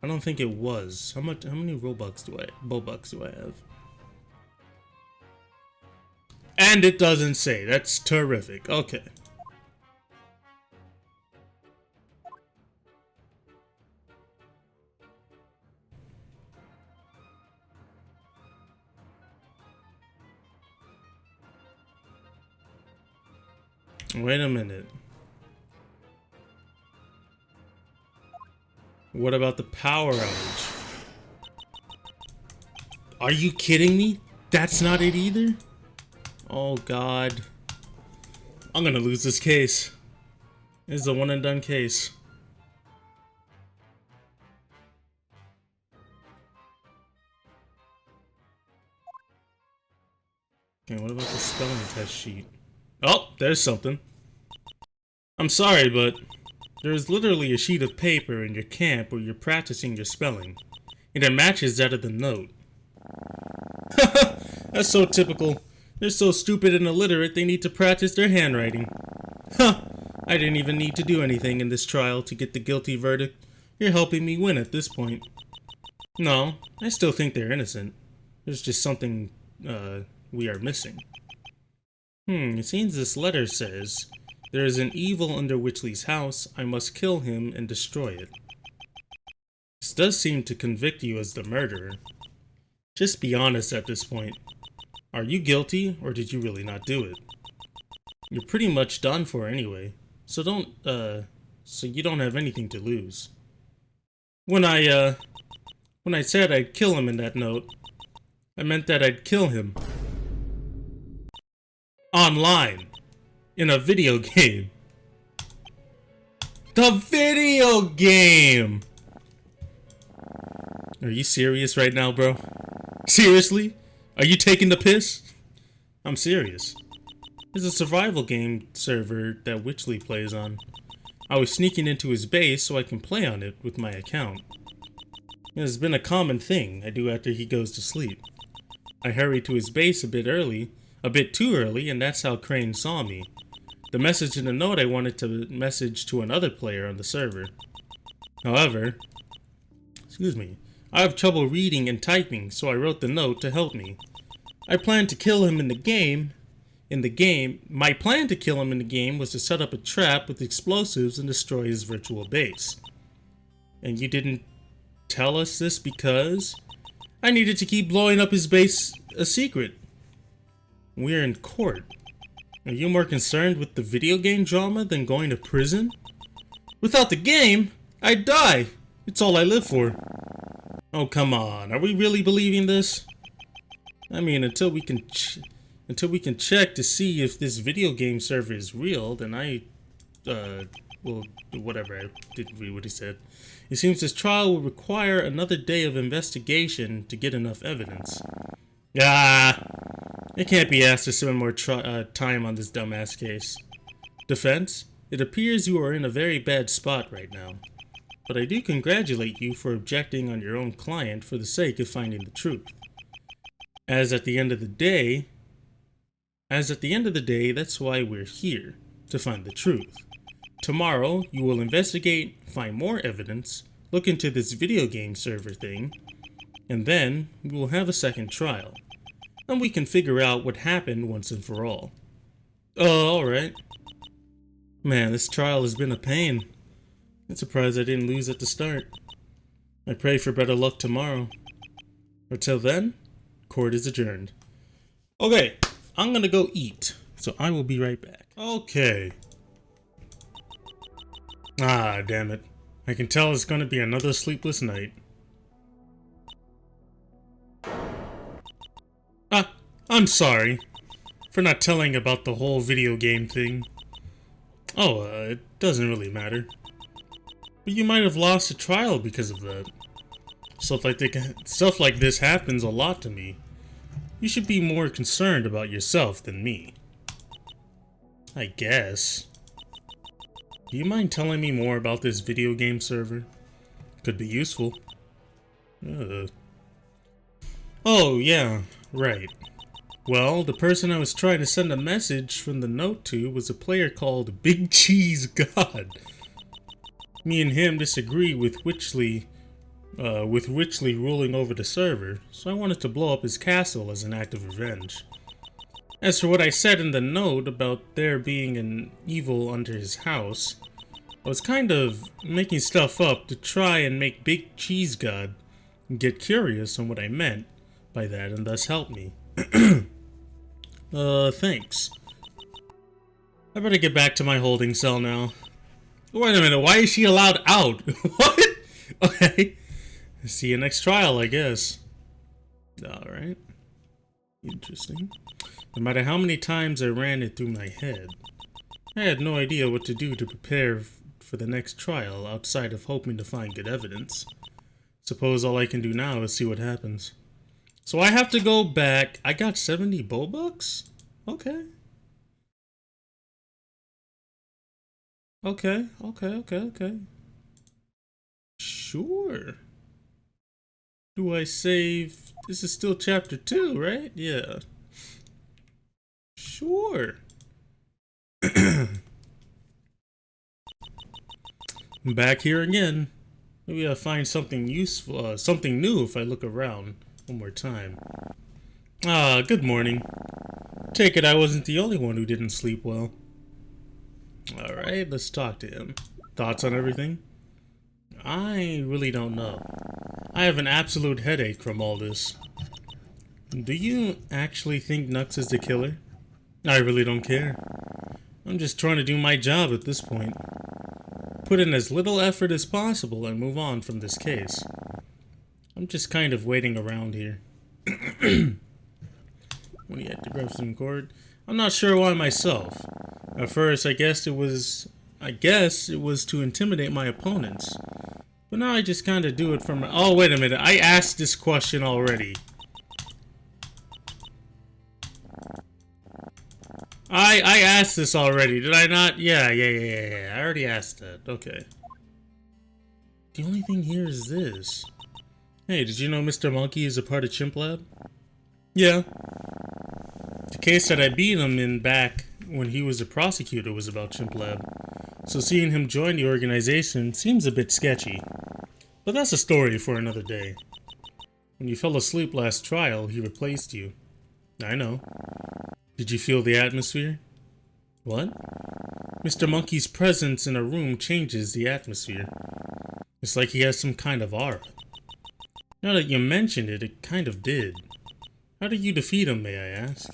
I don't think it was. How many Robux do I have? And it doesn't say. That's terrific. Okay. Wait a minute. What about the power outage? Are you kidding me? That's not it either? Oh god. I'm gonna lose this case. This is a one and done case. Okay, what about the spelling test sheet? Oh, there's something. I'm sorry, but there is literally a sheet of paper in your camp where you're practicing your spelling, and it matches that of the note. That's so typical. They're so stupid and illiterate they need to practice their handwriting. Huh, I didn't even need to do anything in this trial to get the guilty verdict. You're helping me win at this point. No, I still think they're innocent. There's just something, we are missing. It seems this letter says, there is an evil under Witchley's house, I must kill him and destroy it. This does seem to convict you as the murderer. Just be honest at this point. Are you guilty, or did you really not do it? You're pretty much done for anyway, so you don't have anything to lose. When I said I'd kill him in that note, I meant that I'd kill him. Online. In a video game. The video game! Are you serious right now, bro? Seriously? Are you taking the piss? I'm serious. It's a survival game server that Witchley plays on. I was sneaking into his base so I can play on it with my account. It has been a common thing I do after he goes to sleep. I hurried to his base a bit too early, and that's how Crane saw me. The message in the note I wanted to message to another player on the server. However, I have trouble reading and typing, so I wrote the note to help me. I planned to kill him in the game. My plan to kill him in the game was to set up a trap with explosives and destroy his virtual base. And you didn't tell us this because? I needed to keep blowing up his base a secret. We're in court. Are you more concerned with the video game drama than going to prison? Without the game, I'd die. It's all I live for. Oh, come on. Are we really believing this? I mean, until we can check to see if this video game server is real, then well, whatever. I didn't read what he said. It seems this trial will require another day of investigation to get enough evidence. It can't be asked to spend more time on this dumbass case. Defense, it appears you are in a very bad spot right now. But I do congratulate you for objecting on your own client for the sake of finding the truth. As at the end of the day, that's why we're here, to find the truth. Tomorrow, you will investigate, find more evidence, look into this video game server thing, and then we will have a second trial. And we can figure out what happened once and for all. Oh, alright. Man, this trial has been a pain. I'm surprised I didn't lose at the start. I pray for better luck tomorrow. Until then, court is adjourned. Okay, I'm gonna go eat, so I will be right back. Okay. Ah, damn it. I can tell it's gonna be another sleepless night. I'm sorry for not telling about the whole video game thing. Oh, it doesn't really matter. But you might have lost a trial because of that. Stuff like this happens a lot to me. You should be more concerned about yourself than me. I guess. Do you mind telling me more about this video game server? Could be useful. Oh, yeah, right. Well, the person I was trying to send a message from the note to was a player called Big Cheese God. Me and him disagree with Witchley ruling over the server, so I wanted to blow up his castle as an act of revenge. As for what I said in the note about there being an evil under his house, I was kind of making stuff up to try and make Big Cheese God get curious on what I meant by that and thus help me. Thanks. I better get back to my holding cell now. Wait a minute, why is she allowed out? What? Okay. See you next trial, I guess. Alright. Interesting. No matter how many times I ran it through my head, I had no idea what to do to prepare for the next trial outside of hoping to find good evidence. Suppose all I can do now is see what happens. So I have to go back. I got 70 Bobucks? Okay. Okay. Sure. Do I save? This is still chapter 2, right? Yeah. Sure. I'm back here again. Maybe I'll find something useful, something new if I look around one more time. Ah, good morning. Take it I wasn't the only one who didn't sleep well. Alright, let's talk to him. Thoughts on everything? I really don't know. I have an absolute headache from all this. Do you actually think Nux is the killer? I really don't care. I'm just trying to do my job at this point. Put in as little effort as possible and move on from this case. I'm just kind of waiting around here. When he had to grab some cord. I'm not sure why myself. At first, I guess it was to intimidate my opponents. But now I just kind of do it from... Oh, wait a minute. I asked this question already. I asked this already. Did I not? Yeah. I already asked that. Okay. The only thing here is this. Hey, did you know Mr. Monkey is a part of Chimp Lab? Yeah. The case that I beat him in back when he was a prosecutor was about Chimp Lab. So seeing him join the organization seems a bit sketchy. But that's a story for another day. When you fell asleep last trial, he replaced you. I know. Did you feel the atmosphere? What? Mr. Monkey's presence in a room changes the atmosphere. It's like he has some kind of aura. Now that you mentioned it, it kind of did. How did you defeat him, may I ask?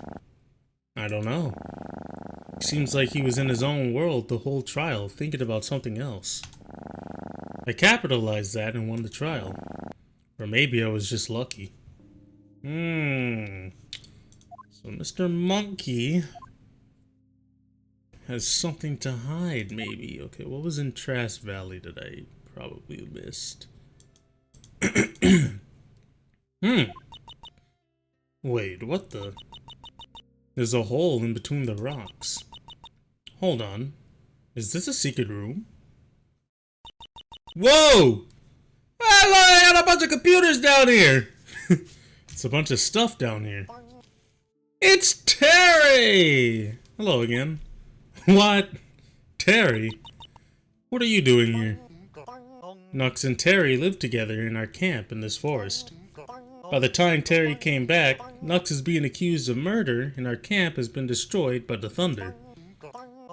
I don't know. Seems like he was in his own world the whole trial, thinking about something else. I capitalized that and won the trial. Or maybe I was just lucky. So Mr. Monkey has something to hide, maybe. Okay, what was in Trash Valley that I probably missed? Wait, what the? There's a hole in between the rocks. Hold on. Is this a secret room? Whoa! I got a bunch of computers down here! It's a bunch of stuff down here. It's Terry! Hello again. What? Terry? What are you doing here? Nux and Terry lived together in our camp in this forest. By the time Terry came back, Nux is being accused of murder and our camp has been destroyed by the thunder.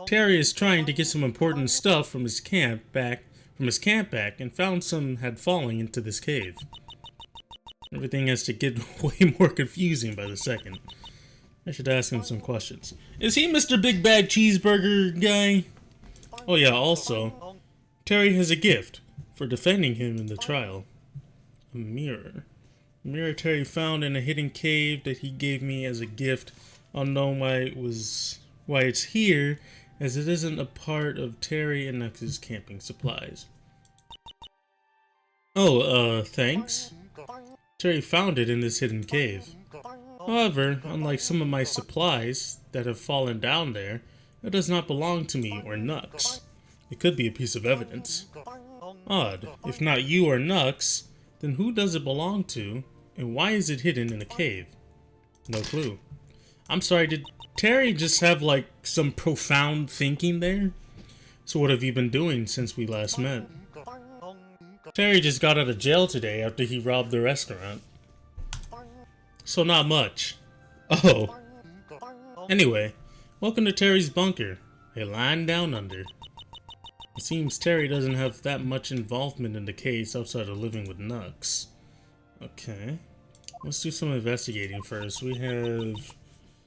Terry is trying to get some important stuff from his camp back and found some had fallen into this cave. Everything has to get way more confusing by the second. I should ask him some questions. Is he Mr. Big Bad Cheeseburger guy? Oh yeah, also, Terry has a gift for defending him in the trial. A mirror. A mirror Terry found in a hidden cave that he gave me as a gift. Unknown why it's here, as it isn't a part of Terry and Nux's camping supplies. Oh, thanks. Terry found it in this hidden cave. However, unlike some of my supplies that have fallen down there, it does not belong to me or Nux. It could be a piece of evidence. Odd. If not you or Nux, then who does it belong to, and why is it hidden in a cave? No clue. I'm sorry, did Terry just have, like, some profound thinking there? So what have you been doing since we last met? Terry just got out of jail today after he robbed the restaurant. So not much. Oh. Anyway, welcome to Terry's bunker, a line down under. It seems Terry doesn't have that much involvement in the case outside of living with Nux. Okay. Let's do some investigating first. We have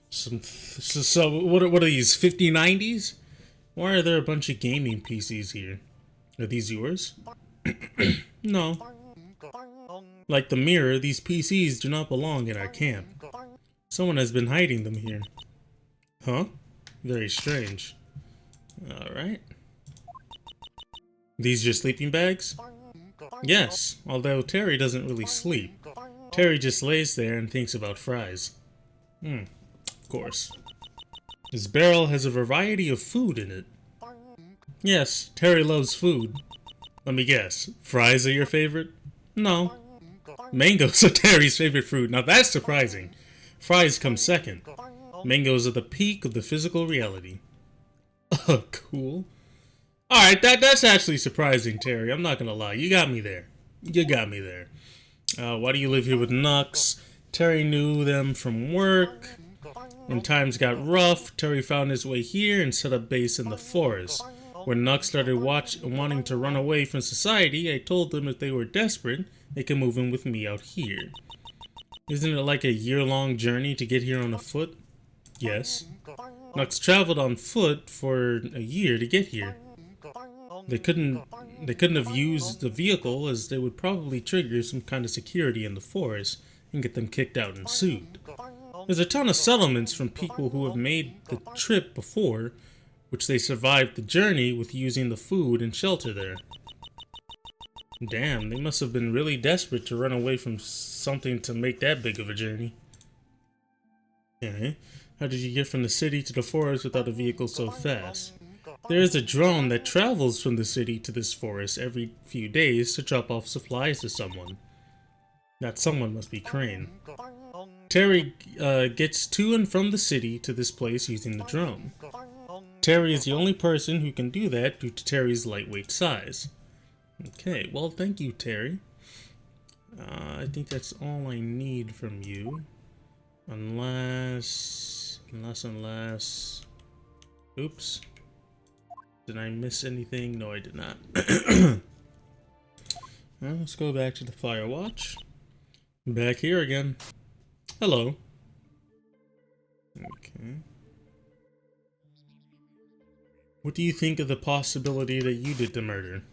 some... So what are these, 5090s? Why are there a bunch of gaming PCs here? Are these yours? No. Like the mirror, these PCs do not belong in our camp. Someone has been hiding them here. Huh? Very strange. Alright. These your sleeping bags? Yes, although Terry doesn't really sleep. Terry just lays there and thinks about fries. Of course. This barrel has a variety of food in it. Yes, Terry loves food. Let me guess, fries are your favorite? No. Mangoes are Terry's favorite fruit. Now that's surprising. Fries come second. Mangoes are the peak of the physical reality. Cool. Alright, that's actually surprising, Terry. I'm not gonna lie. You got me there. You got me there. Why do you live here with Nux? Terry knew them from work. When times got rough, Terry found his way here and set up base in the forest. When Nux started wanting to run away from society, I told them if they were desperate, they could move in with me out here. Isn't it like a year-long journey to get here on foot? Yes. Nux traveled on foot for a year to get here. They couldn't have used the vehicle, as they would probably trigger some kind of security in the forest and get them kicked out and sued. There's a ton of settlements from people who have made the trip before, which they survived the journey with using the food and shelter there. Damn, they must have been really desperate to run away from something to make that big of a journey. Okay. How did you get from the city to the forest without a vehicle so fast? There is a drone that travels from the city to this forest every few days to drop off supplies to someone. That someone must be Crane. Terry gets to and from the city to this place using the drone. Terry is the only person who can do that due to Terry's lightweight size. Okay, well, thank you, Terry. I think that's all I need from you. Unless... Oops. Did I miss anything? No, I did not. Well, let's go back to the Firewatch. Back here again. Hello. Okay. What do you think of the possibility that you did the murder?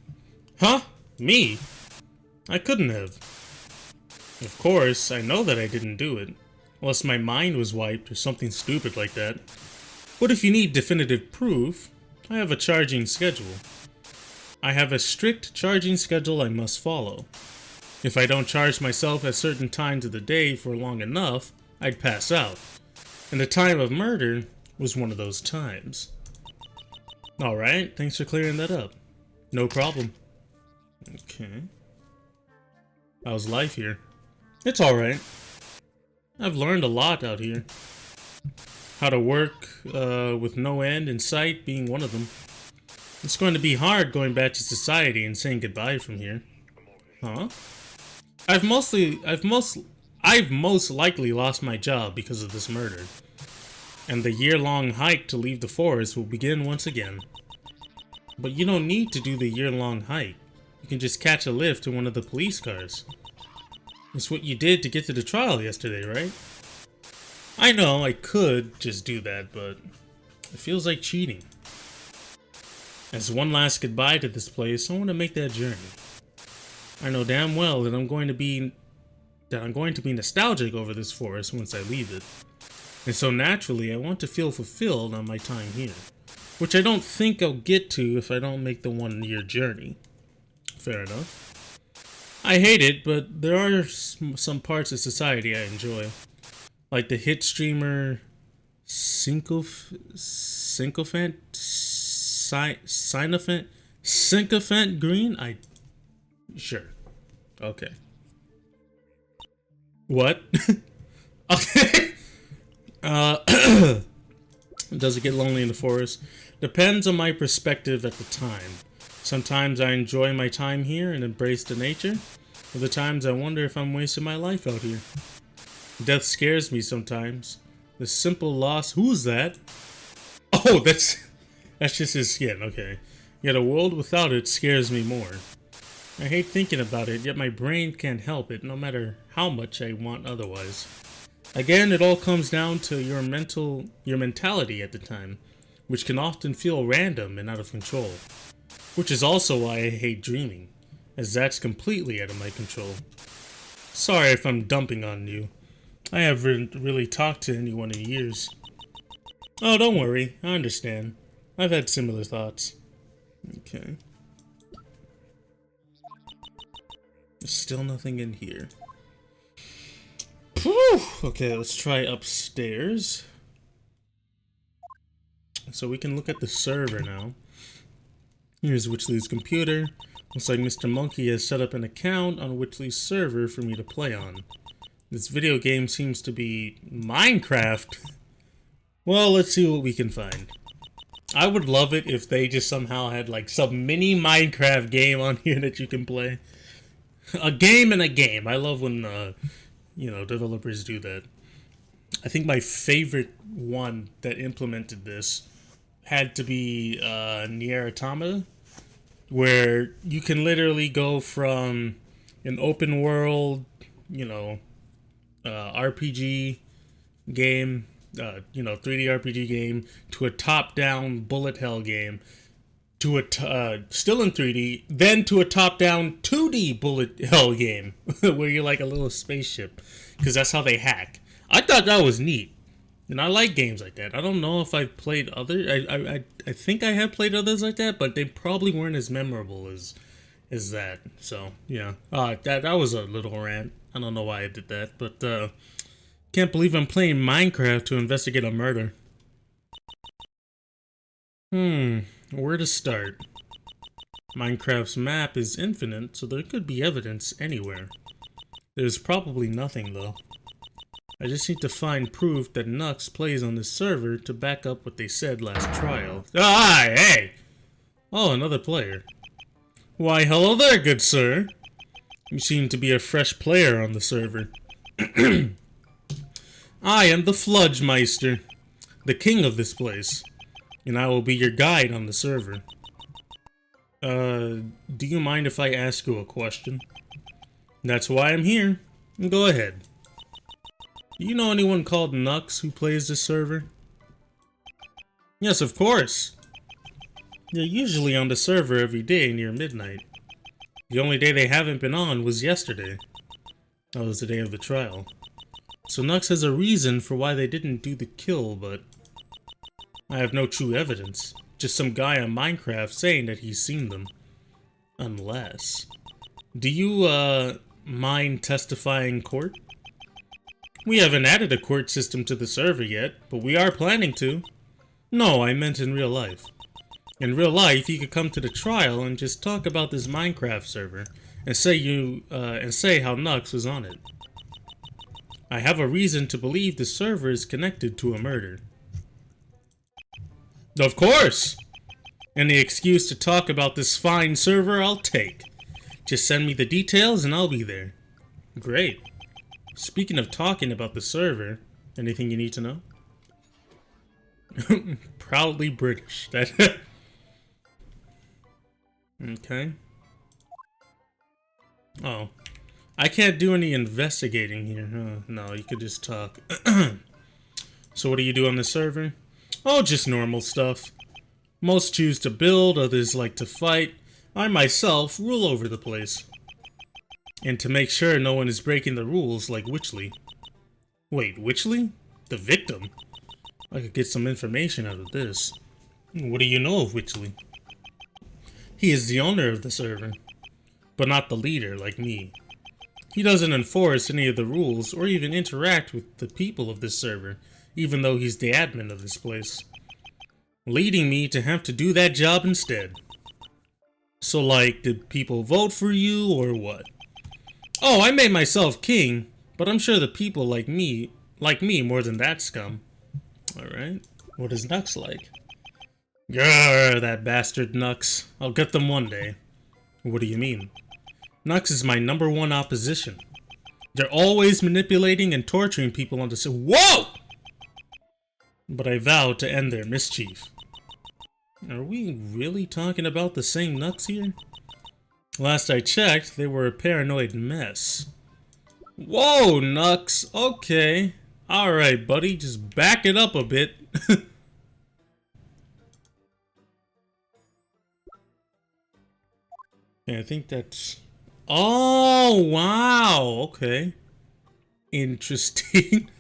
Huh? Me? I couldn't have. Of course, I know that I didn't do it. Unless my mind was wiped or something stupid like that. But if you need definitive proof, I have a charging schedule. I have a strict charging schedule I must follow. If I don't charge myself at certain times of the day for long enough, I'd pass out. And the time of murder was one of those times. Alright, thanks for clearing that up. No problem. Okay. How's life here? It's alright. I've learned a lot out here. How to work with no end in sight being one of them. It's going to be hard going back to society and saying goodbye from here. Huh? I've most likely lost my job because of this murder. And the year-long hike to leave the forest will begin once again. But you don't need to do the year-long hike. You can just catch a lift to one of the police cars. It's what you did to get to the trial yesterday, right? I know I could just do that, but it feels like cheating. As one last goodbye to this place, I want to make that journey. I know damn well that I'm going to be nostalgic over this forest once I leave it. And so naturally, I want to feel fulfilled on my time here. Which I don't think I'll get to if I don't make the 1-year journey. Fair enough. I hate it, but there are some parts of society I enjoy. Like the hit streamer Sycophant Green? Sure. Okay. What? Okay. Does it get lonely in the forest? Depends on my perspective at the time. Sometimes I enjoy my time here and embrace the nature. Other times I wonder if I'm wasting my life out here. Death scares me sometimes. The simple loss. Who's that? Oh, that's just his skin. Okay. Yet a world without it scares me more. I hate thinking about it, yet my brain can't help it, no matter how much I want otherwise. Again, it all comes down to your mentality at the time, which can often feel random and out of control. Which is also why I hate dreaming, as that's completely out of my control. Sorry if I'm dumping on you. I haven't really talked to anyone in years. Oh, don't worry, I understand. I've had similar thoughts. Okay. There's still nothing in here. Whew. Okay, let's try upstairs. So we can look at the server now. Here's Witchley's computer. Looks like Mr. Monkey has set up an account on Witchley's server for me to play on. This video game seems to be Minecraft. Well, let's see what we can find. I would love it if they just somehow had like some mini Minecraft game on here that you can play. A game and a game. I love when, developers do that. I think my favorite one that implemented this had to be Nier Automata, where you can literally go from an open world, RPG game, 3D RPG game, to a top-down bullet hell game, to a still in 3D, then to a top-down 2D bullet hell game, where you're like a little spaceship, because that's how they hack. I thought that was neat. And I like games like that. I don't know if I've played other. I think I have played others like that, but they probably weren't as memorable as that. So yeah, that was a little rant. I don't know why I did that, but can't believe I'm playing Minecraft to investigate a murder. Where to start? Minecraft's map is infinite, so there could be evidence anywhere. There's probably nothing though. I just need to find proof that Nux plays on this server to back up what they said last trial. Ah, hey! Oh, another player. Why, hello there, good sir. You seem to be a fresh player on the server. I am the Fludgemeister, the king of this place, and I will be your guide on the server. Do you mind if I ask you a question? That's why I'm here. Go ahead. Do you know anyone called Nux who plays this server? Yes, of course. They're usually on the server every day near midnight. The only day they haven't been on was yesterday. That was the day of the trial. So Nux has a reason for why they didn't do the kill, but I have no true evidence. Just some guy on Minecraft saying that he's seen them. Unless... Do you, mind testifying in court? We haven't added a court system to the server yet, but we are planning to. No, I meant in real life. In real life, you could come to the trial and just talk about this Minecraft server and say how Nux was on it. I have a reason to believe the server is connected to a murder. Of course! Any excuse to talk about this fine server, I'll take. Just send me the details and I'll be there. Great. Speaking of talking about the server, anything you need to know? Proudly British. That okay. Oh. I can't do any investigating here, huh? No, you could just talk. So what do you do on the server? Oh, just normal stuff. Most choose to build, others like to fight. I myself rule over the place. And to make sure no one is breaking the rules like Witchley. Wait, Witchley? The victim? I could get some information out of this. What do you know of Witchley? He is the owner of the server, but not the leader like me. He doesn't enforce any of the rules or even interact with the people of this server, even though he's the admin of this place. Leading me to have to do that job instead. So like, did people vote for you or what? Oh, I made myself king, but I'm sure the people like me more than that scum. Alright, what is Nux like? Grrr, that bastard Nux. I'll get them one day. What do you mean? Nux is my #1 opposition. They're always manipulating and torturing people on the server. Whoa! But I vow to end their mischief. Are we really talking about the same Nux here? Last I checked, they were a paranoid mess. Whoa, Nux. Okay. Alright, buddy. Just back it up a bit. Yeah, I think that's... Oh, wow. Okay. Interesting.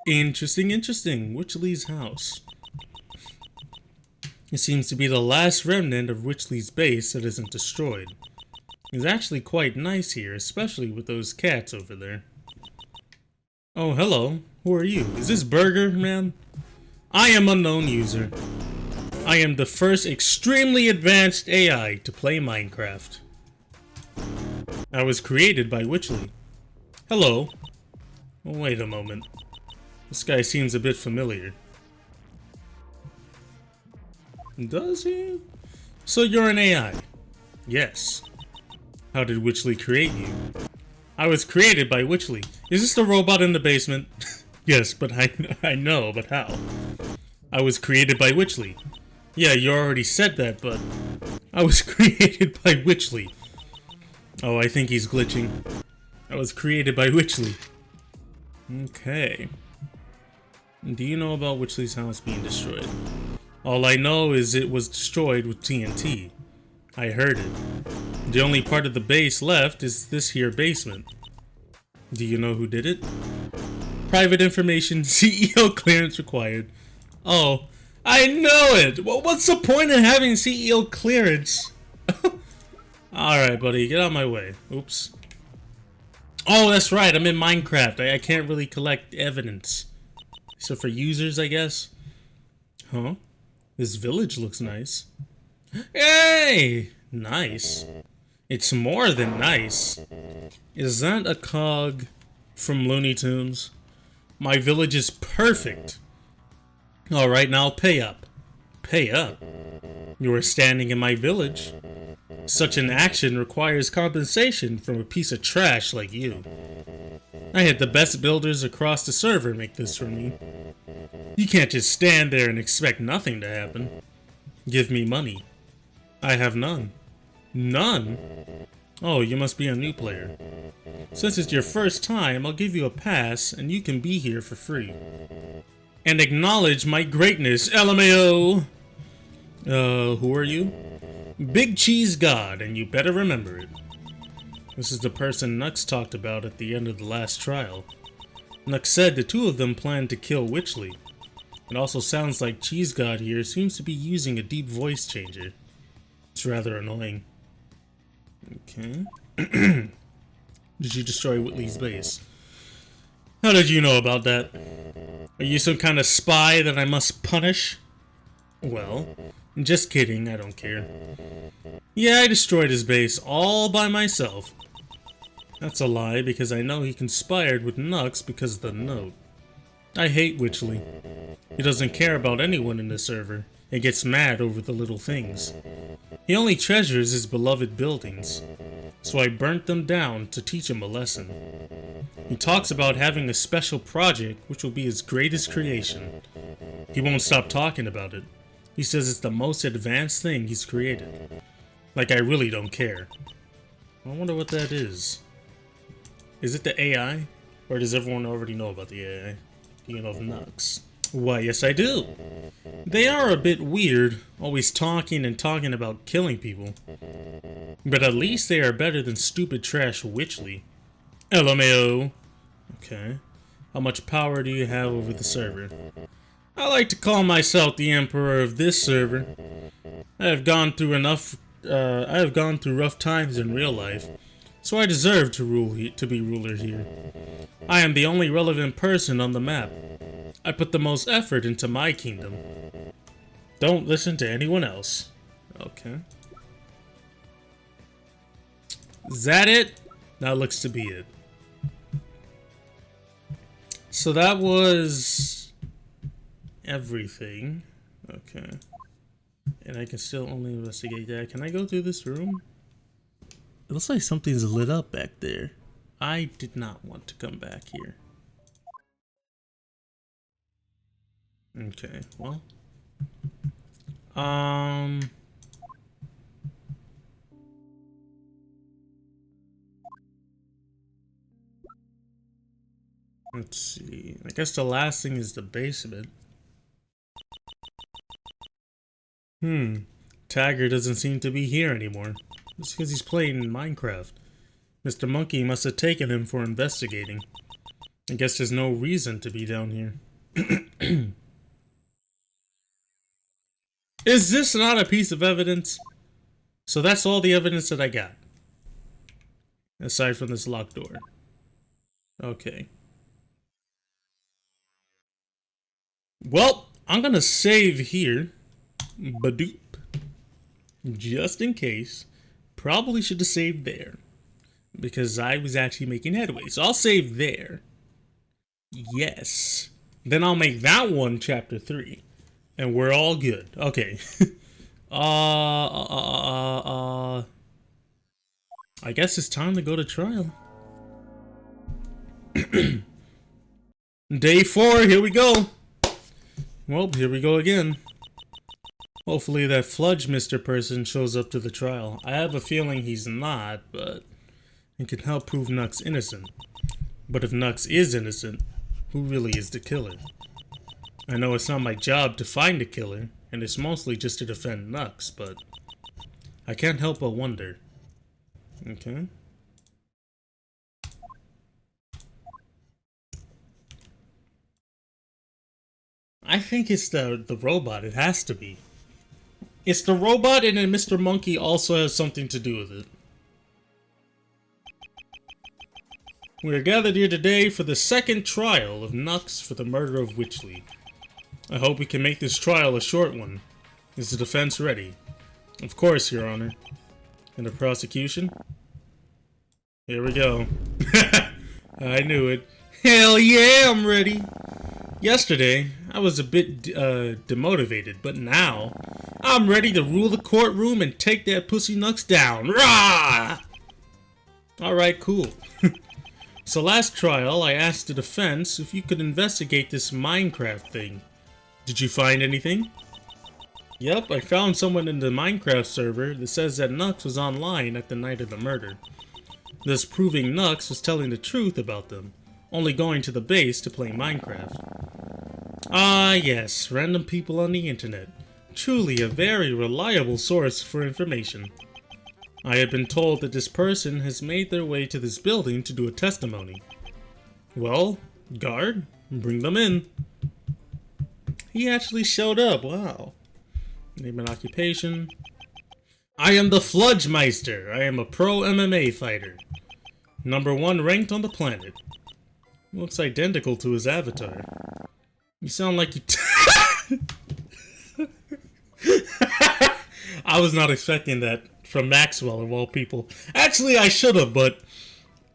Interesting. Witchley's house. It seems to be the last remnant of Witchley's base that isn't destroyed. It's actually quite nice here, especially with those cats over there. Oh, hello. Who are you? Is this Burger, man? I am unknown user. I am the first extremely advanced AI to play Minecraft. I was created by Witchley. Hello. Oh, wait a moment. This guy seems a bit familiar. Does he? So you're an AI? Yes. How did Witchley create you? I was created by Witchley. Is this the robot in the basement? Yes, but I know, but how? I was created by Witchley. Yeah, you already said that, but I was created by Witchley. Oh, I think he's glitching. I was created by Witchley. Okay. Do you know about Witchley's house being destroyed? All I know is it was destroyed with TNT. I heard it. The only part of the base left is this here basement. Do you know who did it? Private information, CEO clearance required. Oh, I know it! Well, what's the point of having CEO clearance? Alright, buddy, get out of my way. Oops. Oh, that's right, I'm in Minecraft. I can't really collect evidence. So for users, I guess? Huh? This village looks nice. Hey! Nice. It's more than nice. Is that a cog from Looney Tunes? My village is perfect. Alright, now pay up. Pay up? You are standing in my village. Such an action requires compensation from a piece of trash like you. I had the best builders across the server make this for me. You can't just stand there and expect nothing to happen. Give me money. I have none. None? Oh, you must be a new player. Since it's your first time, I'll give you a pass and you can be here for free. And acknowledge my greatness, LMAO! Who are you? Big Cheese God, and you better remember it. This is the person Nux talked about at the end of the last trial. Nux said the two of them planned to kill Witchley. It also sounds like Cheese God here seems to be using a deep voice changer. It's rather annoying. Okay. Did you destroy Whitley's base? How did you know about that? Are you some kind of spy that I must punish? Well, just kidding, I don't care. Yeah, I destroyed his base all by myself. That's a lie, because I know he conspired with Nux because of the note. I hate Witchley. He doesn't care about anyone in the server, and gets mad over the little things. He only treasures his beloved buildings, so I burnt them down to teach him a lesson. He talks about having a special project which will be his greatest creation. He won't stop talking about it. He says it's the most advanced thing he's created. Like I really don't care. I wonder what that is. Is it the AI? Or does everyone already know about the AI? You know of Nux. Why, yes I do. They are a bit weird, always talking and talking about killing people. But at least they are better than stupid trash Witchley. LMAO. Okay. How much power do you have over the server? I like to call myself the emperor of this server. I have gone through rough times in real life, so I deserve to be ruler here. I am the only relevant person on the map. I put the most effort into my kingdom. Don't listen to anyone else. Okay. Is that it? That looks to be it. So that was everything. Okay. And I can still only investigate that. Can I go through this room? It looks like something's lit up back there. I did not want to come back here. Okay, well. Let's see. I guess the last thing is the basement. Tagger doesn't seem to be here anymore. It's because he's playing Minecraft. Mr. Monkey must have taken him for investigating. I guess there's no reason to be down here. Is this not a piece of evidence? So that's all the evidence that I got. Aside from this locked door. Okay. Well, I'm gonna save here. Badoop. Just in case. Probably should have saved there. Because I was actually making headway. So I'll save there. Yes. Then I'll make that one chapter 3. And we're all good. Okay. I guess it's time to go to trial. Day 4, here we go. Well, here we go again. Hopefully that Fludge Mr. person shows up to the trial. I have a feeling he's not, but it can help prove Nux innocent. But if Nux is innocent, who really is the killer? I know it's not my job to find a killer, and it's mostly just to defend Nux, but I can't help but wonder. Okay. I think it's the robot. It has to be. It's the robot, and then Mr. Monkey also has something to do with it. We are gathered here today for the second trial of Nux for the murder of Witchley. I hope we can make this trial a short one. Is the defense ready? Of course, Your Honor. And the prosecution? Here we go. I knew it. Hell yeah, I'm ready! Yesterday, I was a bit demotivated, but now, I'm ready to rule the courtroom and take that pussy Nux down. Rah! Alright, cool. So last trial, I asked the defense if you could investigate this Minecraft thing. Did you find anything? Yep, I found someone in the Minecraft server that says that Nux was online at the night of the murder, thus proving Nux was telling the truth about them, only going to the base to play Minecraft. Ah yes, random people on the internet. Truly a very reliable source for information. I have been told that this person has made their way to this building to do a testimony. Well, guard, bring them in. He actually showed up, wow. Name and occupation. I am the Fludgemeister. I am a pro MMA fighter. #1 ranked on the planet. Looks identical to his avatar. You sound like you I was not expecting that from Maxwell of all people. Actually, I should have, but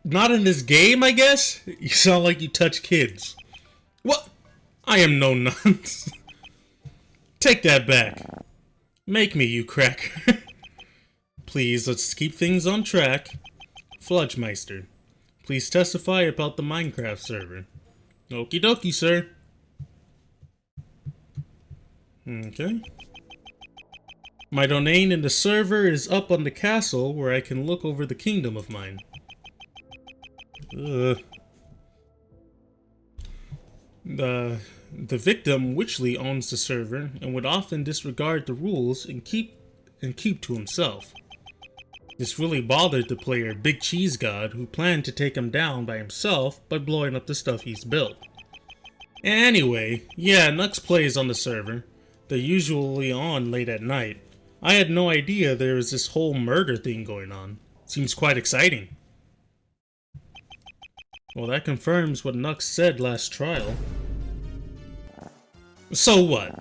not in this game, I guess? You sound like you touch kids. What? I am no nonce. Take that back. Make me, you cracker. Please, let's keep things on track. Fludgemeister, please testify about the Minecraft server. Okie dokie, sir. Okay. My domain in the server is up on the castle where I can look over the kingdom of mine. The victim Witchley owns the server and would often disregard the rules and keep to himself. This really bothered the player Big Cheese God, who planned to take him down by himself by blowing up the stuff he's built. Anyway, yeah, Nux plays on the server. They're usually on late at night. I had no idea there was this whole murder thing going on. Seems quite exciting. Well, that confirms what Nux said last trial. So what?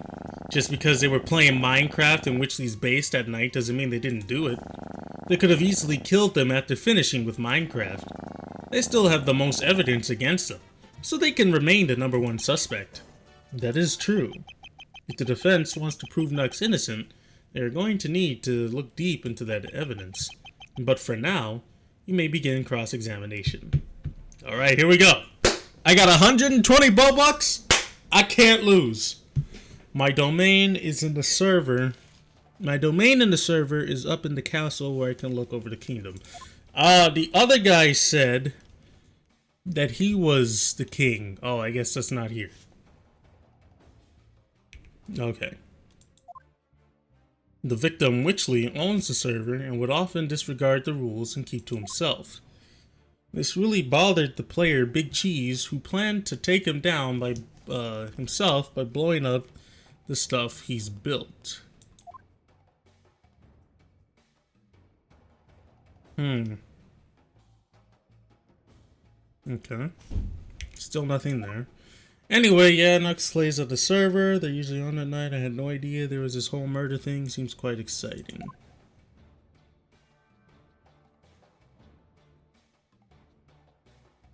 Just because they were playing Minecraft in Witchley's base at night doesn't mean they didn't do it. They could have easily killed them after finishing with Minecraft. They still have the most evidence against them, so they can remain the #1 suspect. That is true. If the defense wants to prove Nux innocent, they are going to need to look deep into that evidence. But for now, you may begin cross-examination. Alright, here we go. I got 120 bucks. I can't lose. My domain is in the server. My domain in the server is up in the castle where I can look over the kingdom. The other guy said that he was the king. Oh, I guess that's not here. Okay. The victim Witchley owns the server and would often disregard the rules and keep to himself. This really bothered the player Big Cheese, who planned to take him down by himself by blowing up the stuff he's built. Okay. Still nothing there. Anyway, yeah, Nux slays at the server. They're usually on at night. I had no idea there was this whole murder thing. Seems quite exciting.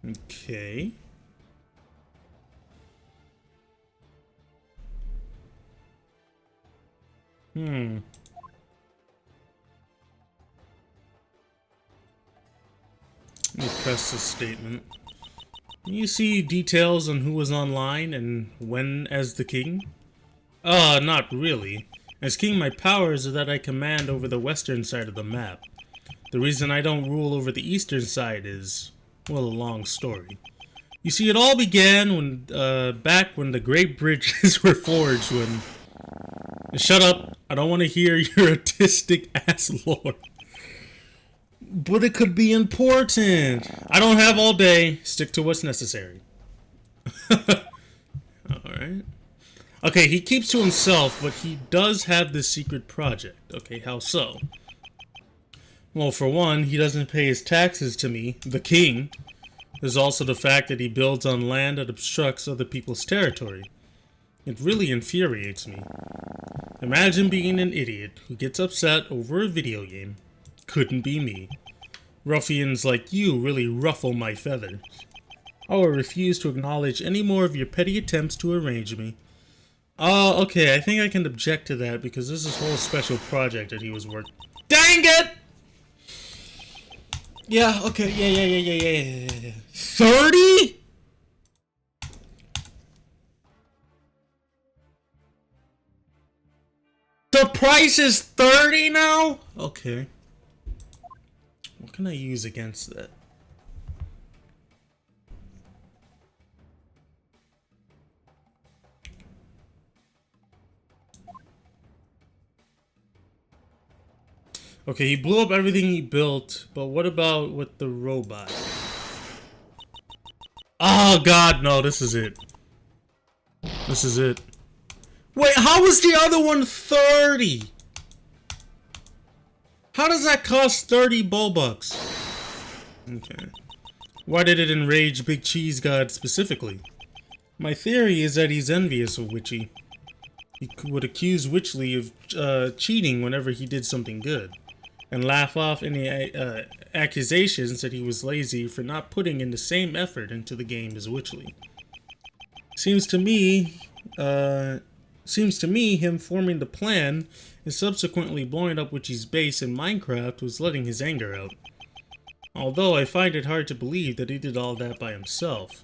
Okay. Let me press this statement. You see details on who was online and when as the king? Not really. As king, my powers are that I command over the western side of the map. The reason I don't rule over the eastern side is, well, a long story. You see, it all began when, back when the Great Bridges were forged when... Shut up! I don't want to hear your artistic ass lore. But it could be important. I don't have all day. Stick to what's necessary. Alright. Okay, he keeps to himself, but he does have this secret project. Okay, how so? Well, for one, he doesn't pay his taxes to me, the king. There's also the fact that he builds on land that obstructs other people's territory. It really infuriates me. Imagine being an idiot who gets upset over a video game. Couldn't be me. Ruffians like you really ruffle my feathers. I will refuse to acknowledge any more of your petty attempts to arrange me. Okay, I think I can object to that because this is a whole special project that he was working. Dang it! Yeah, okay, yeah. 30? The price is 30 now? Okay. What can I use against that? Okay, he blew up everything he built, but what about with the robot? Oh god, no, this is it. This is it. Wait, how was the other one 30? How does that cost 30 Bullbucks? Okay. Why did it enrage Big Cheese God specifically? My theory is that he's envious of Witchy. He would accuse Witchley of cheating whenever he did something good, and laugh off any accusations that he was lazy for not putting in the same effort into the game as Witchley. Seems to me him forming the plan and subsequently blowing up Witchy's base in Minecraft was letting his anger out. Although I find it hard to believe that he did all that by himself.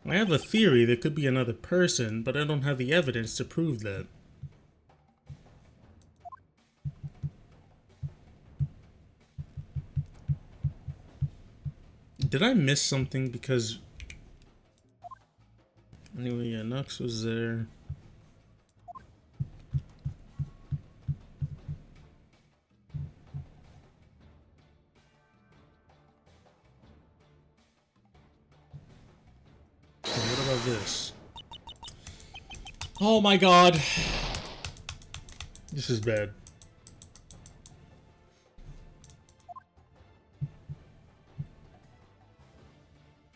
I have a theory there could be another person, but I don't have the evidence to prove that. Did I miss something? Because anyway, yeah, Nux was there. And what about this? Oh my god. This is bad.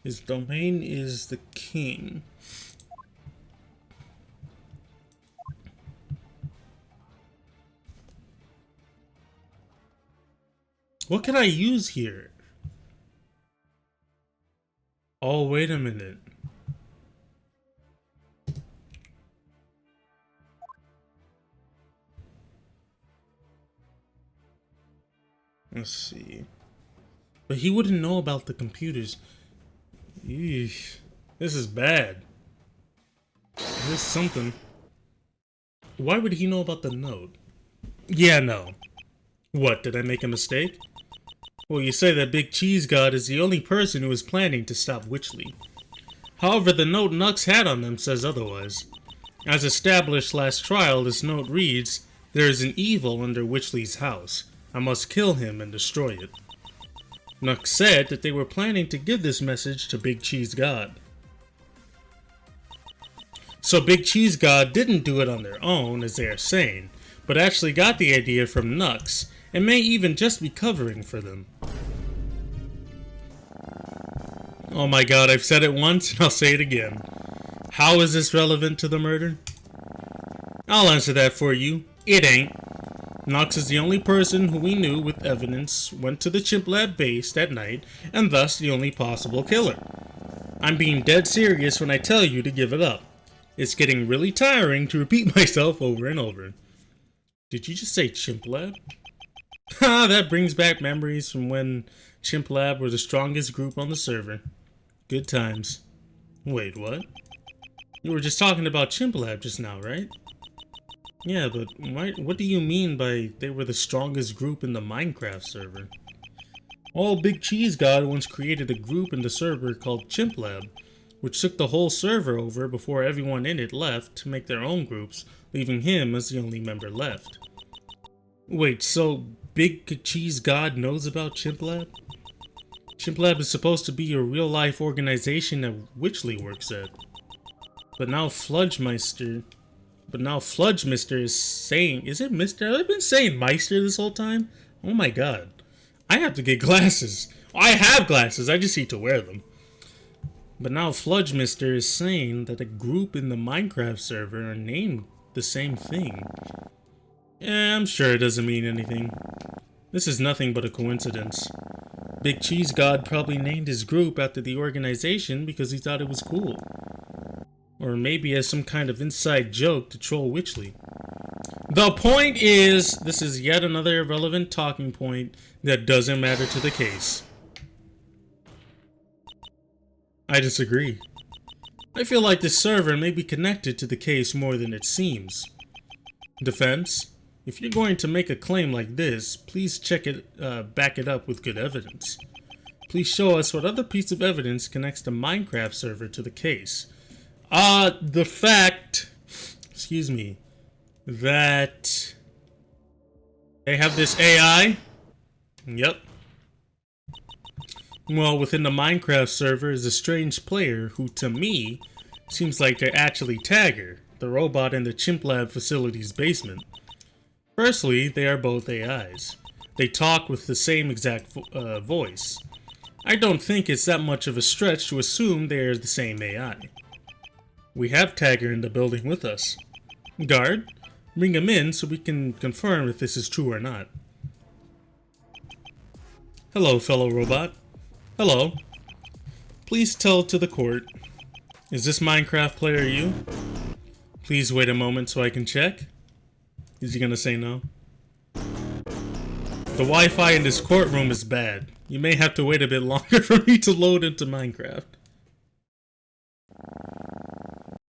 His domain is the king. What can I use here? Oh, wait a minute. Let's see. But he wouldn't know about the computers. Eesh. This is bad. There's something. Why would he know about the node? Yeah, no. What, did I make a mistake? Well, you say that Big Cheese God is the only person who is planning to stop Witchley. However, the note Nux had on them says otherwise. As established last trial, this note reads, "There is an evil under Witchley's house. I must kill him and destroy it." Nux said that they were planning to give this message to Big Cheese God. So Big Cheese God didn't do it on their own, as they are saying, but actually got the idea from Nux, and may even just be covering for them. Oh my god, I've said it once, and I'll say it again. How is this relevant to the murder? I'll answer that for you. It ain't. Nux is the only person who we knew with evidence went to the Chimp Lab base that night, and thus the only possible killer. I'm being dead serious when I tell you to give it up. It's getting really tiring to repeat myself over and over. Did you just say Chimp Lab? Ha, that brings back memories from when Chimp Lab were the strongest group on the server. Good times. Wait, what? You were just talking about Chimp Lab just now, right? Yeah, but what do you mean by they were the strongest group in the Minecraft server? Well, Big Cheese God once created a group in the server called Chimp Lab, which took the whole server over before everyone in it left to make their own groups, leaving him as the only member left. Wait, so Big Cheese God knows about Chimp Lab? Chimp Lab is supposed to be a real-life organization that Witchley works at. But now Fludgmeister is saying... Is it Mr.? I've been saying Meister this whole time? Oh my god. I have to get glasses. I have glasses, I just need to wear them. But now Fludgmeister is saying that a group in the Minecraft server are named the same thing. I'm sure it doesn't mean anything. This is nothing but a coincidence. Big Cheese God probably named his group after the organization because he thought it was cool. Or maybe as some kind of inside joke to troll Witchley. The point is, this is yet another irrelevant talking point that doesn't matter to the case. I disagree. I feel like this server may be connected to the case more than it seems. Defense? If you're going to make a claim like this, please back it up with good evidence. Please show us what other piece of evidence connects the Minecraft server to the case. The fact, excuse me, that they have this AI. Yep. Well, within the Minecraft server is a strange player who, to me, seems like they're actually Tagger, the robot in the Chimp Lab facility's basement. Firstly, they are both AIs. They talk with the same exact voice. I don't think it's that much of a stretch to assume they are the same AI. We have Tagger in the building with us. Guard, bring him in so we can confirm if this is true or not. Hello, fellow robot. Hello. Please tell to the court. Is this Minecraft player you? Please wait a moment so I can check. Is he gonna say no? The Wi-Fi in this courtroom is bad. You may have to wait a bit longer for me to load into Minecraft.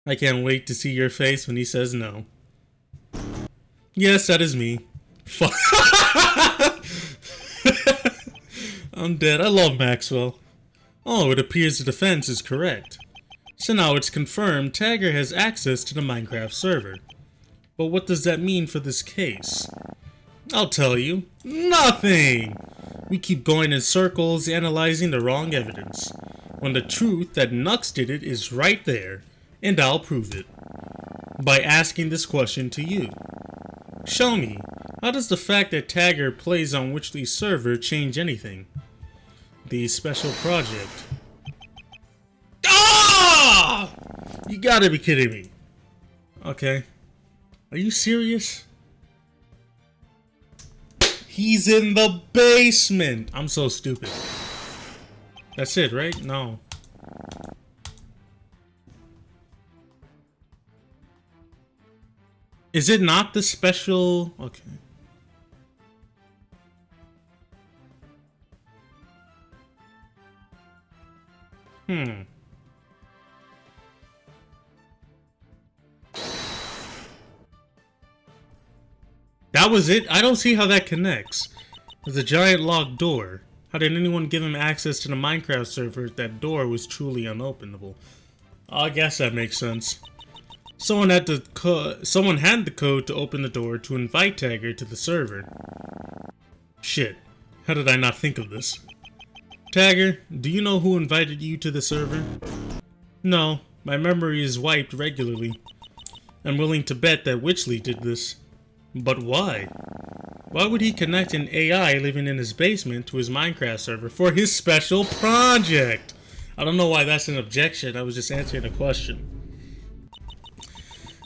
I can't wait to see your face when he says no. Yes, that is me. Fuck. I'm dead. I love Maxwell. Oh, it appears the defense is correct. So now it's confirmed Tagger has access to the Minecraft server. But what does that mean for this case? I'll tell you. Nothing! We keep going in circles, analyzing the wrong evidence, when the truth that Nux did it is right there, and I'll prove it. By asking this question to you. Show me, how does the fact that Tagger plays on Witchley's server change anything? The special project. Ah! You gotta be kidding me. Okay. Are you serious? He's in the basement! I'm so stupid. That's it, right? No. Is it not the special... Okay. That was it? I don't see how that connects. There's a giant locked door. How did anyone give him access to the Minecraft server if that door was truly unopenable? I guess that makes sense. Someone had the code to open the door to invite Tagger to the server. Shit. How did I not think of this? Tagger, do you know who invited you to the server? No, my memory is wiped regularly. I'm willing to bet that Witchley did this. But why? Why would he connect an AI living in his basement to his Minecraft server for his special project? I don't know why that's an objection, I was just answering a question.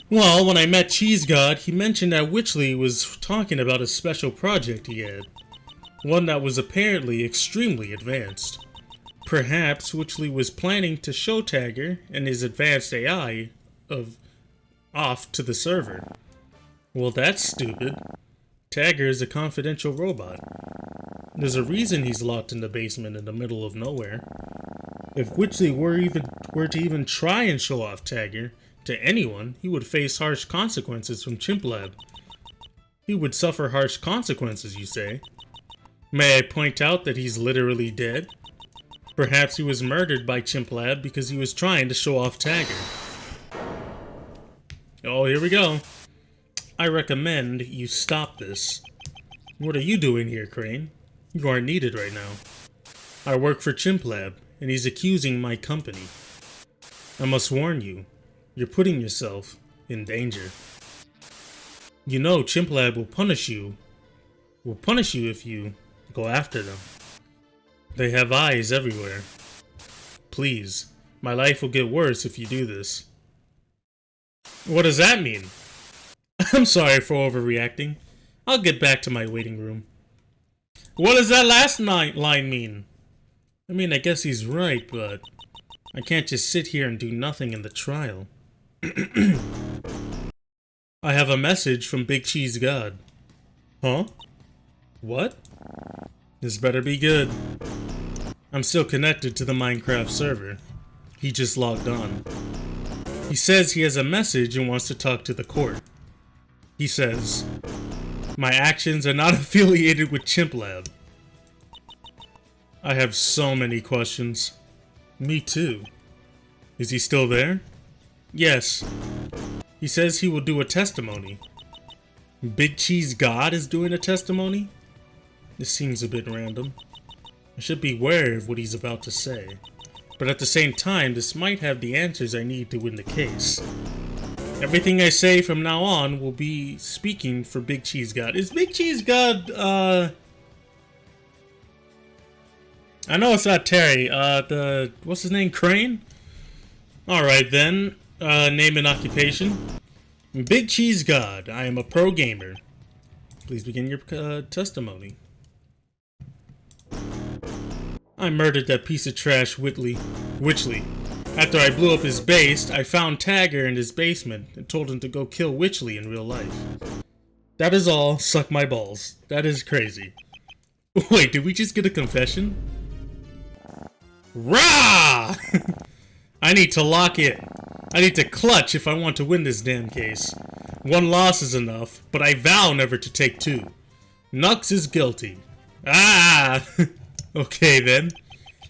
Well, when I met Cheese God, he mentioned that Witchley was talking about a special project he had. One that was apparently extremely advanced. Perhaps Witchley was planning to show Tagger and his advanced AI off to the server. Well, that's stupid. Tagger is a confidential robot. There's a reason he's locked in the basement in the middle of nowhere. If Witchley were to even try and show off Tagger to anyone, he would face harsh consequences from Chimp Lab. He would suffer harsh consequences, you say? May I point out that he's literally dead? Perhaps he was murdered by Chimp Lab because he was trying to show off Tagger. Oh, here we go. I recommend you stop this. What are you doing here, Crane? You aren't needed right now. I work for Chimp Lab, and he's accusing my company. I must warn you, you're putting yourself in danger. You know Chimp Lab will punish you if you go after them. They have eyes everywhere. Please, my life will get worse if you do this. What does that mean? I'm sorry for overreacting. I'll get back to my waiting room. What does that last line mean? I mean, I guess he's right, but I can't just sit here and do nothing in the trial. I have a message from Big Cheese God. Huh? What? This better be good. I'm still connected to the Minecraft server. He just logged on. He says he has a message and wants to talk to the court. He says, My actions are not affiliated with Chimp Lab. I have so many questions. Me too. Is he still there? Yes. He says he will do a testimony. Big Cheese God is doing a testimony? This seems a bit random. I should be wary of what he's about to say. But at the same time, this might have the answers I need to win the case. Everything I say from now on will be speaking for Big Cheese God. Is Big Cheese God, I know it's not Terry, what's his name, Crane? Alright then, name and occupation. Big Cheese God, I am a pro gamer. Please begin your, testimony. I murdered that piece of trash Witchley. After I blew up his base, I found Tagger in his basement and told him to go kill Witchley in real life. That is all. Suck my balls. That is crazy. Wait, did we just get a confession? Rah! I need to lock it. I need to clutch if I want to win this damn case. One loss is enough, but I vow never to take two. Nux is guilty. Ah! Okay then.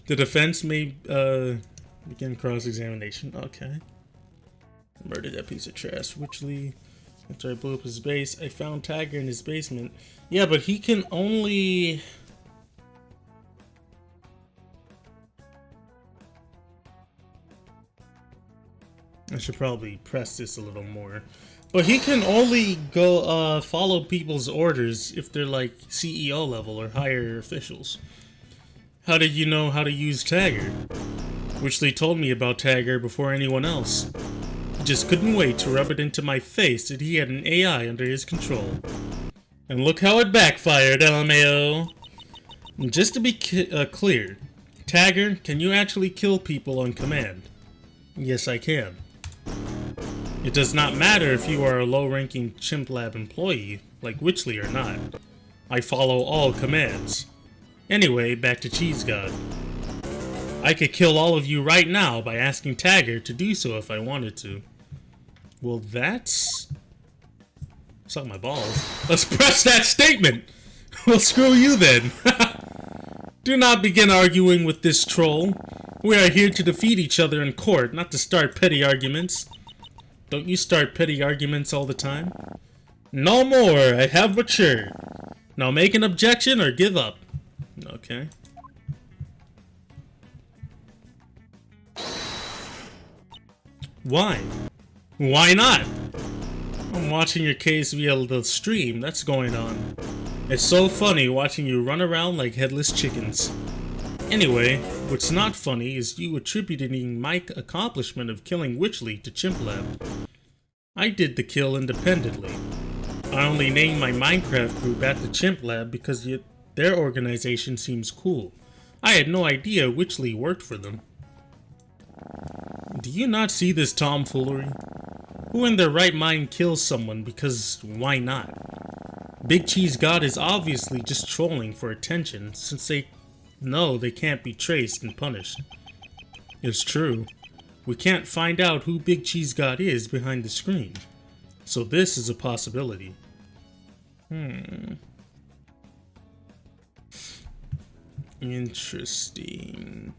The defense may, begin cross-examination. Okay. Murdered that piece of trash. Witchley. After I blew up his base, I found Tagger in his basement. Yeah, but he can only... I should probably press this a little more. But he can only go, follow people's orders if they're like CEO level or higher officials. How did you know how to use Tagger? Witchley told me about Tagger before anyone else. He just couldn't wait to rub it into my face that he had an AI under his control. And look how it backfired, LMAO. And just to be clear, Tagger, can you actually kill people on command? Yes, I can. It does not matter if you are a low-ranking Chimp Lab employee, like Witchley or not. I follow all commands. Anyway, back to Cheese God. I could kill all of you right now by asking Tagger to do so if I wanted to. Well, that's... Suck my balls. Let's press that statement! Well, screw you then! Do not begin arguing with this troll. We are here to defeat each other in court, not to start petty arguments. Don't you start petty arguments all the time? No more, I have matured. Now make an objection or give up. Okay. Why? Why not? I'm watching your case via the stream, that's going on. It's so funny watching you run around like headless chickens. Anyway, what's not funny is you attributing my accomplishment of killing Witchley to Chimp Lab. I did the kill independently. I only named my Minecraft group at the Chimp Lab because their organization seems cool. I had no idea Witchley worked for them. Do you not see this tomfoolery? Who in their right mind kills someone because why not? Big Cheese God is obviously just trolling for attention since they know they can't be traced and punished. It's true. We can't find out who Big Cheese God is behind the screen. So this is a possibility. Interesting.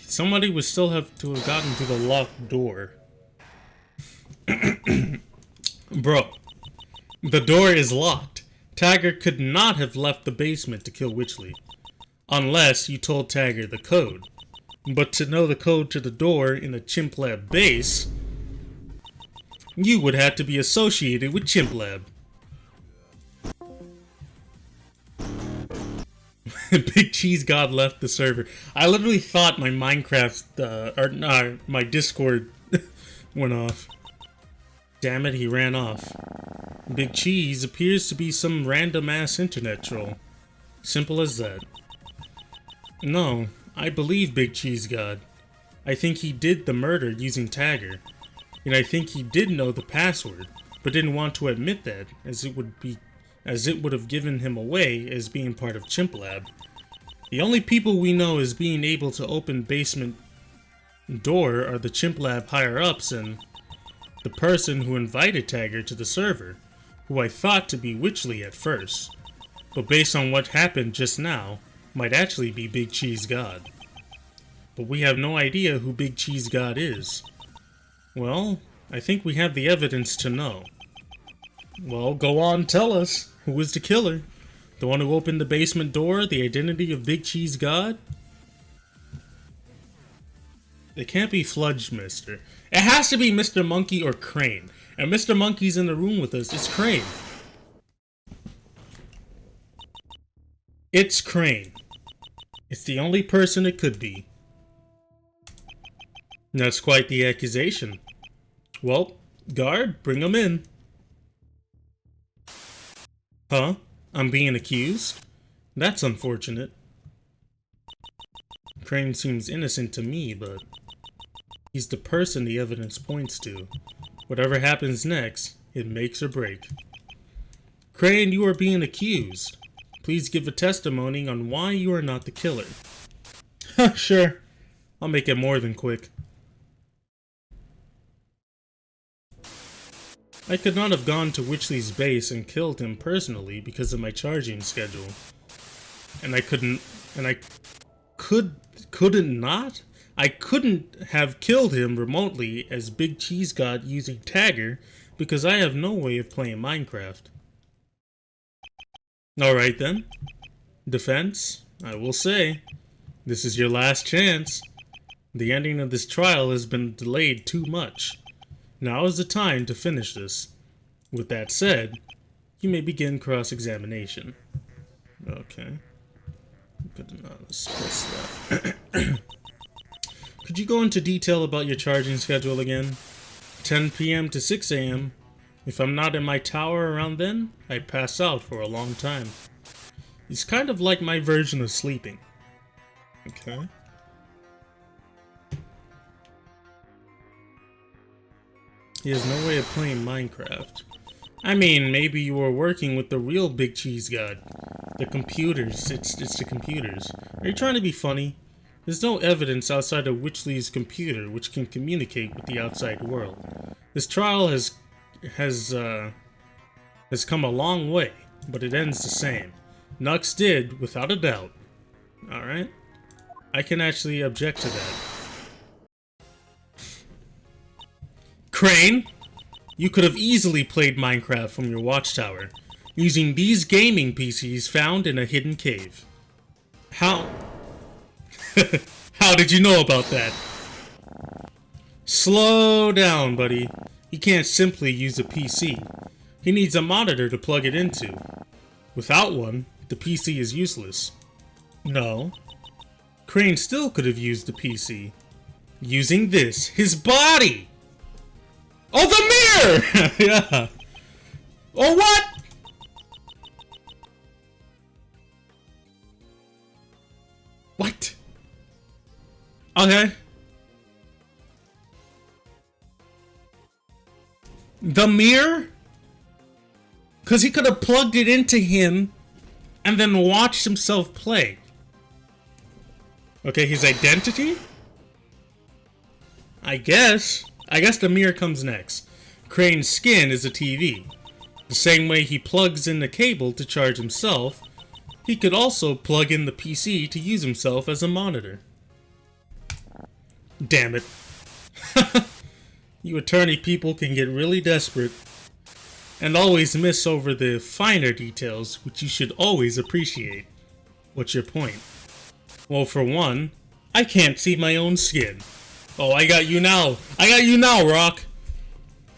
Somebody would still have to have gotten to the locked door. Bro, the door is locked. Tagger could not have left the basement to kill Witchley. Unless you told Tagger the code. But to know the code to the door in a Chimp Lab base, you would have to be associated with Chimp Lab. Big Cheese God left the server. I literally thought my Minecraft, my Discord went off. Damn it, he ran off. Big Cheese appears to be some random ass internet troll. Simple as that. No, I believe Big Cheese God. I think he did the murder using Tagger. And I think he did know the password, but didn't want to admit that, as it would have given him away as being part of Chimp Lab. The only people we know as being able to open basement Door are the Chimp Lab higher-ups and the person who invited Tagger to the server, who I thought to be Witchley at first, but based on what happened just now, might actually be Big Cheese God. But we have no idea who Big Cheese God is. Well, I think we have the evidence to know. Well, go on, tell us. Who is the killer? The one who opened the basement door? The identity of Big Cheese God? It can't be Fludge Mister. It has to be Mr. Monkey or Crane. And Mr. Monkey's in the room with us. It's Crane. It's Crane. It's the only person it could be. That's quite the accusation. Well, guard, bring him in. Huh? I'm being accused? That's unfortunate. Crane seems innocent to me, but he's the person the evidence points to. Whatever happens next, it makes or break. Crane, you are being accused. Please give a testimony on why you are not the killer. Sure. I'll make it more than quick. I could not have gone to Witchley's base and killed him personally because of my charging schedule. And I couldn't have killed him remotely as Big Cheese God using Tagger because I have no way of playing Minecraft. Alright then. Defense, I will say, this is your last chance. The ending of this trial has been delayed too much. Now is the time to finish this. With that said, you may begin cross-examination. Okay. Good enough. Let's press that. Could you go into detail about your charging schedule again? 10 p.m. to 6 a.m. If I'm not in my tower around then, I pass out for a long time. It's kind of like my version of sleeping. Okay. He has no way of playing Minecraft. I mean, maybe you were working with the real Big Cheese God. The computers. It's the computers. Are you trying to be funny? There's no evidence outside of Witchley's computer which can communicate with the outside world. This trial has come a long way, but it ends the same. Nux did, without a doubt. Alright? I can actually object to that. Crane, you could have easily played Minecraft from your watchtower, using these gaming PCs found in a hidden cave. How? How did you know about that? Slow down, buddy. He can't simply use a PC. He needs a monitor to plug it into. Without one, the PC is useless. No. Crane still could have used the PC. Using this, his body! Oh, the mirror! Yeah. Oh, what? What? Okay. The mirror? Because he could have plugged it into him and then watched himself play. Okay, his identity? I guess the mirror comes next. Crane's skin is a TV. The same way he plugs in the cable to charge himself, he could also plug in the PC to use himself as a monitor. Damn it. You attorney people can get really desperate and always miss over the finer details, which you should always appreciate. What's your point? Well, for one, I can't see my own skin. Oh, I got you now. I got you now, Rock.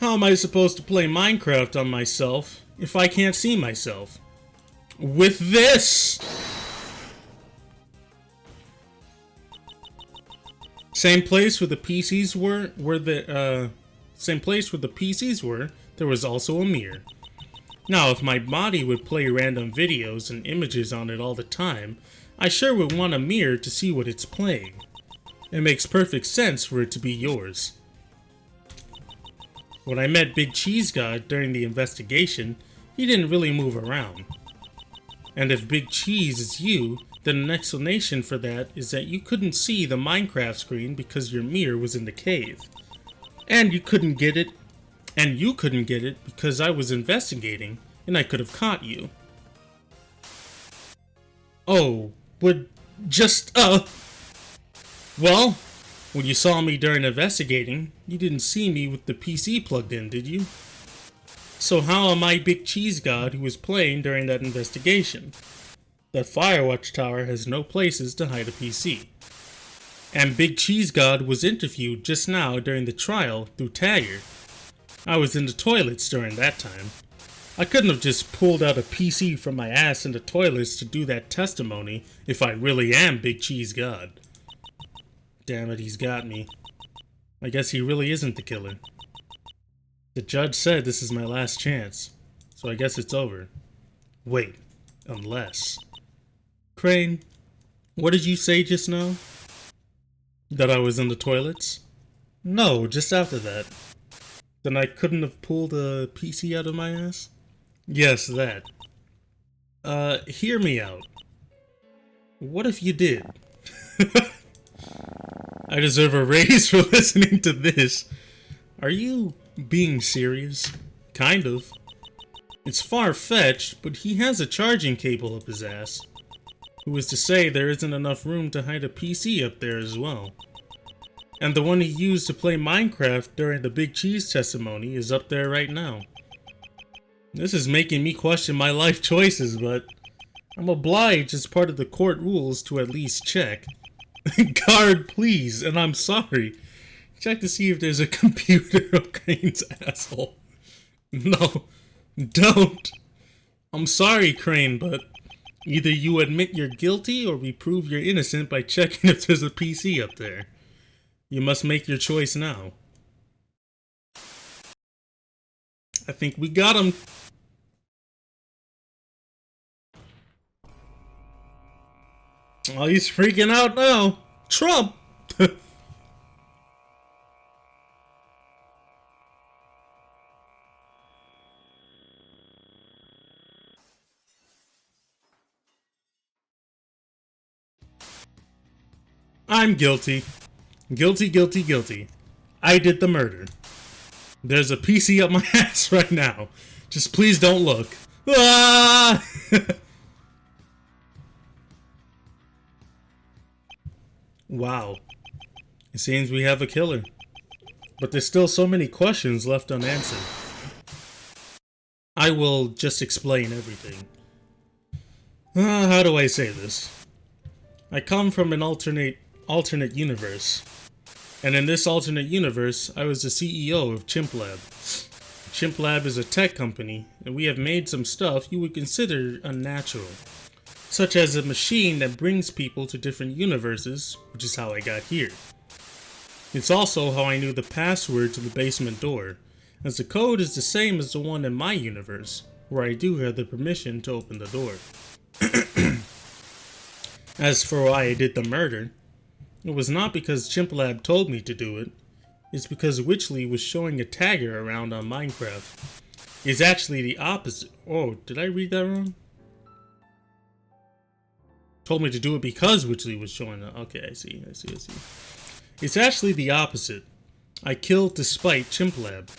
How am I supposed to play Minecraft on myself if I can't see myself? With this! Same place where the PCs were, there was also a mirror. Now, if my body would play random videos and images on it all the time, I sure would want a mirror to see what it's playing. It makes perfect sense for it to be yours. When I met Big Cheese God during the investigation, he didn't really move around. And if Big Cheese is you, Then an explanation for that is that you couldn't see the Minecraft screen because your mirror was in the cave. And you couldn't get it because I was investigating and I could have caught you. Oh, would just, well, when you saw me during investigating, you didn't see me with the PC plugged in, did you? So how am I Big Cheese God who was playing during that investigation? That Firewatch Tower has no places to hide a PC. And Big Cheese God was interviewed just now during the trial through Tagger. I was in the toilets during that time. I couldn't have just pulled out a PC from my ass in the toilets to do that testimony if I really am Big Cheese God. Damn it, he's got me. I guess he really isn't the killer. The judge said this is my last chance, so I guess it's over. Wait, unless... Crane, what did you say just now? That I was in the toilets? No, just after that. Then I couldn't have pulled a PC out of my ass? Yes, that. Hear me out. What if you did? I deserve a raise for listening to this. Are you being serious? Kind of. It's far-fetched, but he has a charging cable up his ass. Who is to say there isn't enough room to hide a PC up there as well. And the one he used to play Minecraft during the Big Cheese testimony is up there right now. This is making me question my life choices, but I'm obliged as part of the court rules to at least check. Guard, please, and I'm sorry. Check to see if there's a computer of Crane's asshole. No, don't. I'm sorry, Crane, but either you admit you're guilty or we prove you're innocent by checking if there's a PC up there. You must make your choice now. I think we got him. Oh, he's freaking out now. Trump! I'm guilty. Guilty, guilty, guilty. I did the murder. There's a PC up my ass right now. Just please don't look. Ah! Wow. It seems we have a killer. But there's still so many questions left unanswered. I will just explain everything. How do I say this? I come from an alternate universe. And in this alternate universe, I was the CEO of Chimp Lab. Chimp Lab is a tech company, and we have made some stuff you would consider unnatural. Such as a machine that brings people to different universes, which is how I got here. It's also how I knew the password to the basement door, as the code is the same as the one in my universe, where I do have the permission to open the door. As for why I did the murder, it was not because Chimp Lab told me to do it, it's because Witchley was showing a tagger around on Minecraft. It's actually the opposite. Oh, did I read that wrong? Told me to do it because Witchley was showing it. Okay, I see. It's actually the opposite. I killed despite Chimp Lab.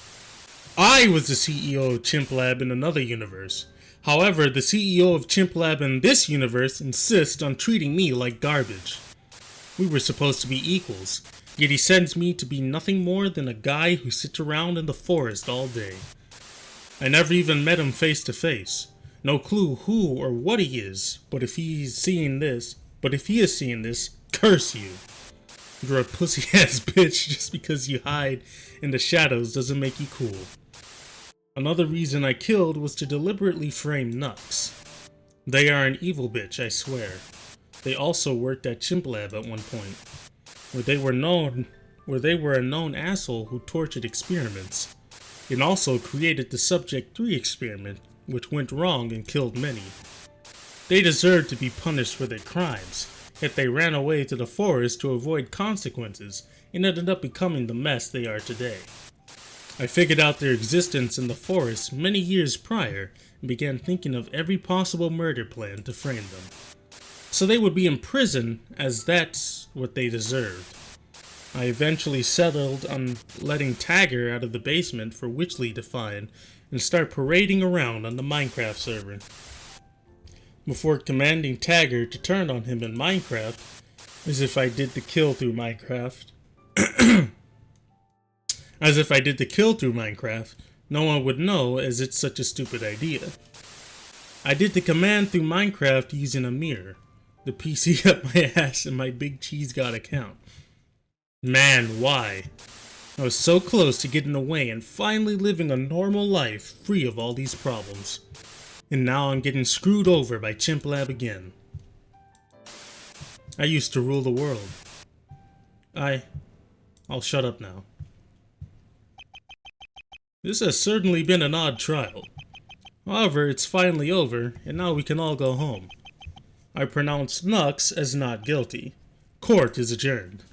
I was the CEO of Chimp Lab in another universe. However, the CEO of Chimp Lab in this universe insists on treating me like garbage. We were supposed to be equals, yet he sends me to be nothing more than a guy who sits around in the forest all day. I never even met him face to face. No clue who or what he is, but if he is seeing this, curse you. You're a pussy-ass bitch just because you hide in the shadows doesn't make you cool. Another reason I killed was to deliberately frame Nux. They are an evil bitch, I swear. They also worked at Chimp Lab at one point, where they were a known asshole who tortured experiments, and also created the Subject 3 experiment, which went wrong and killed many. They deserved to be punished for their crimes, yet they ran away to the forest to avoid consequences and ended up becoming the mess they are today. I figured out their existence in the forest many years prior and began thinking of every possible murder plan to frame them. so they would be in prison as that's what they deserved. I eventually settled on letting Tagger out of the basement for Witchley to find and start parading around on the Minecraft server. Before commanding Tagger to turn on him in Minecraft, as if I did the kill through Minecraft. As if I did the kill through Minecraft, no one would know as it's such a stupid idea. I did the command through Minecraft using a mirror. The PC up my ass in my Big Cheese God account. Man, why? I was so close to getting away and finally living a normal life free of all these problems. And now I'm getting screwed over by Chimp Lab again. I used to rule the world. I'll shut up now. This has certainly been an odd trial. However, it's finally over, and now we can all go home. I pronounce Nux as not guilty. Court is adjourned.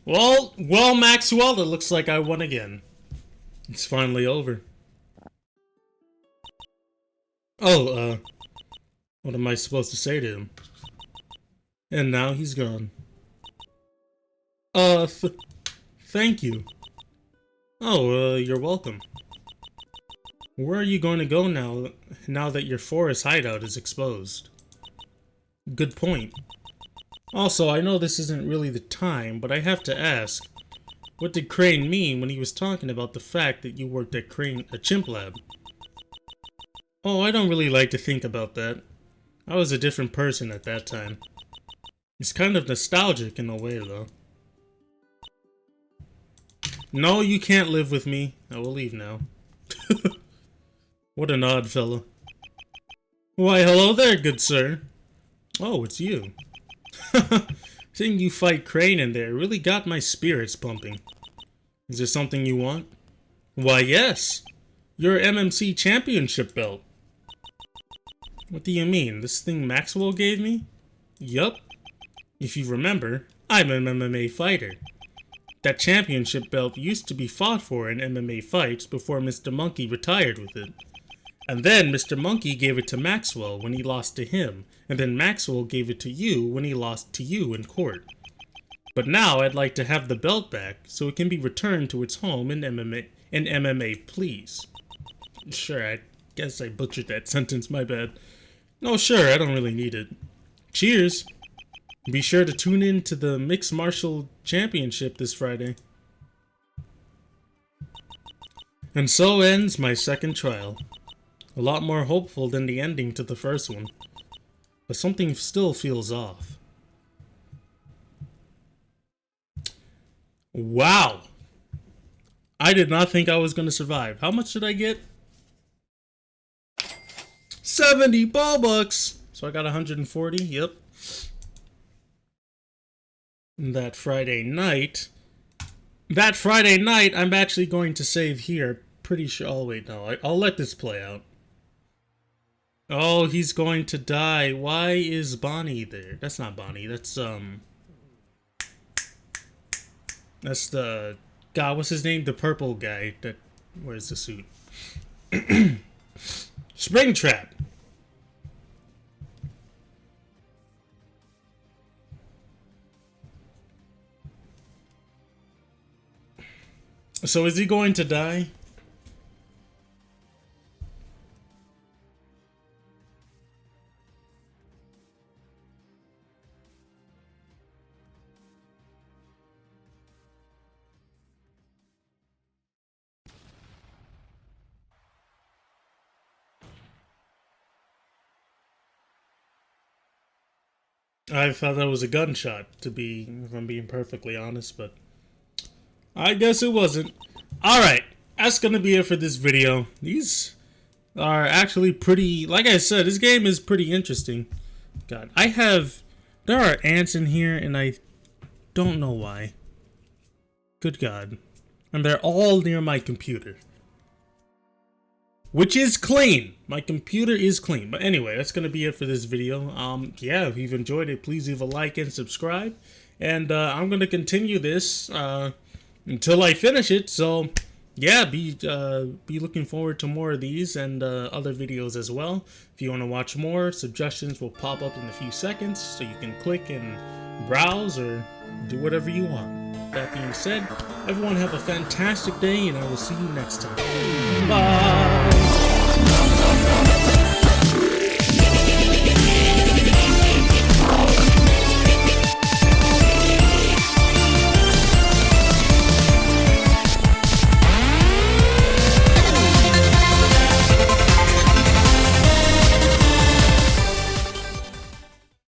Well, Maxwell, it looks like I won again. It's finally over. Oh, what am I supposed to say to him? And now he's gone. Thank you. Oh, you're welcome. Where are you going to go now that your forest hideout is exposed? Good point. Also, I know this isn't really the time, but I have to ask, what did Crane mean when he was talking about the fact that you worked at Chimp Lab? Oh, I don't really like to think about that. I was a different person at that time. It's kind of nostalgic in a way, though. No, you can't live with me. I will leave now. What an odd fella. Why, hello there, good sir. Oh, it's you. Seeing you fight Crane in there really got my spirits pumping. Is there something you want? Why, yes. Your MMC championship belt. What do you mean? This thing Maxwell gave me? Yup. If you remember, I'm an MMA fighter. That championship belt used to be fought for in MMA fights before Mr. Monkey retired with it. And then Mr. Monkey gave it to Maxwell when he lost to him, and then Maxwell gave it to you when he lost to you in court. But now I'd like to have the belt back so it can be returned to its home in MMA, please. Sure, I guess I butchered that sentence, my bad. No, sure, I don't really need it. Cheers! Be sure to tune in to the Mixed Martial Championship this Friday. And so ends my second trial. A lot more hopeful than the ending to the first one. But something still feels off. Wow! I did not think I was going to survive. How much did I get? 70 ball bucks! So I got 140, yep. That Friday night, I'm actually going to save here. Pretty sure. Oh, wait, no. I'll let this play out. Oh, he's going to die. Why is Bonnie there? That's not Bonnie. That's the... God, what's his name? The purple guy that wears the suit. Springtrap. So is he going to die? I thought that was a gunshot, if I'm being perfectly honest, but I guess it wasn't. Alright, that's gonna be it for this video. These are actually pretty, like I said, this game is pretty interesting. God, there are ants in here and I don't know why. Good God. And they're all near my computer. Which is clean. My computer is clean. But anyway, that's going to be it for this video. Yeah, if you've enjoyed it, please leave a like and subscribe. And I'm going to continue this until I finish it. So yeah, be looking forward to more of these and other videos as well. If you want to watch more, suggestions will pop up in a few seconds, so you can click and browse or do whatever you want. That being said, everyone have a fantastic day, and I will see you next time. Bye!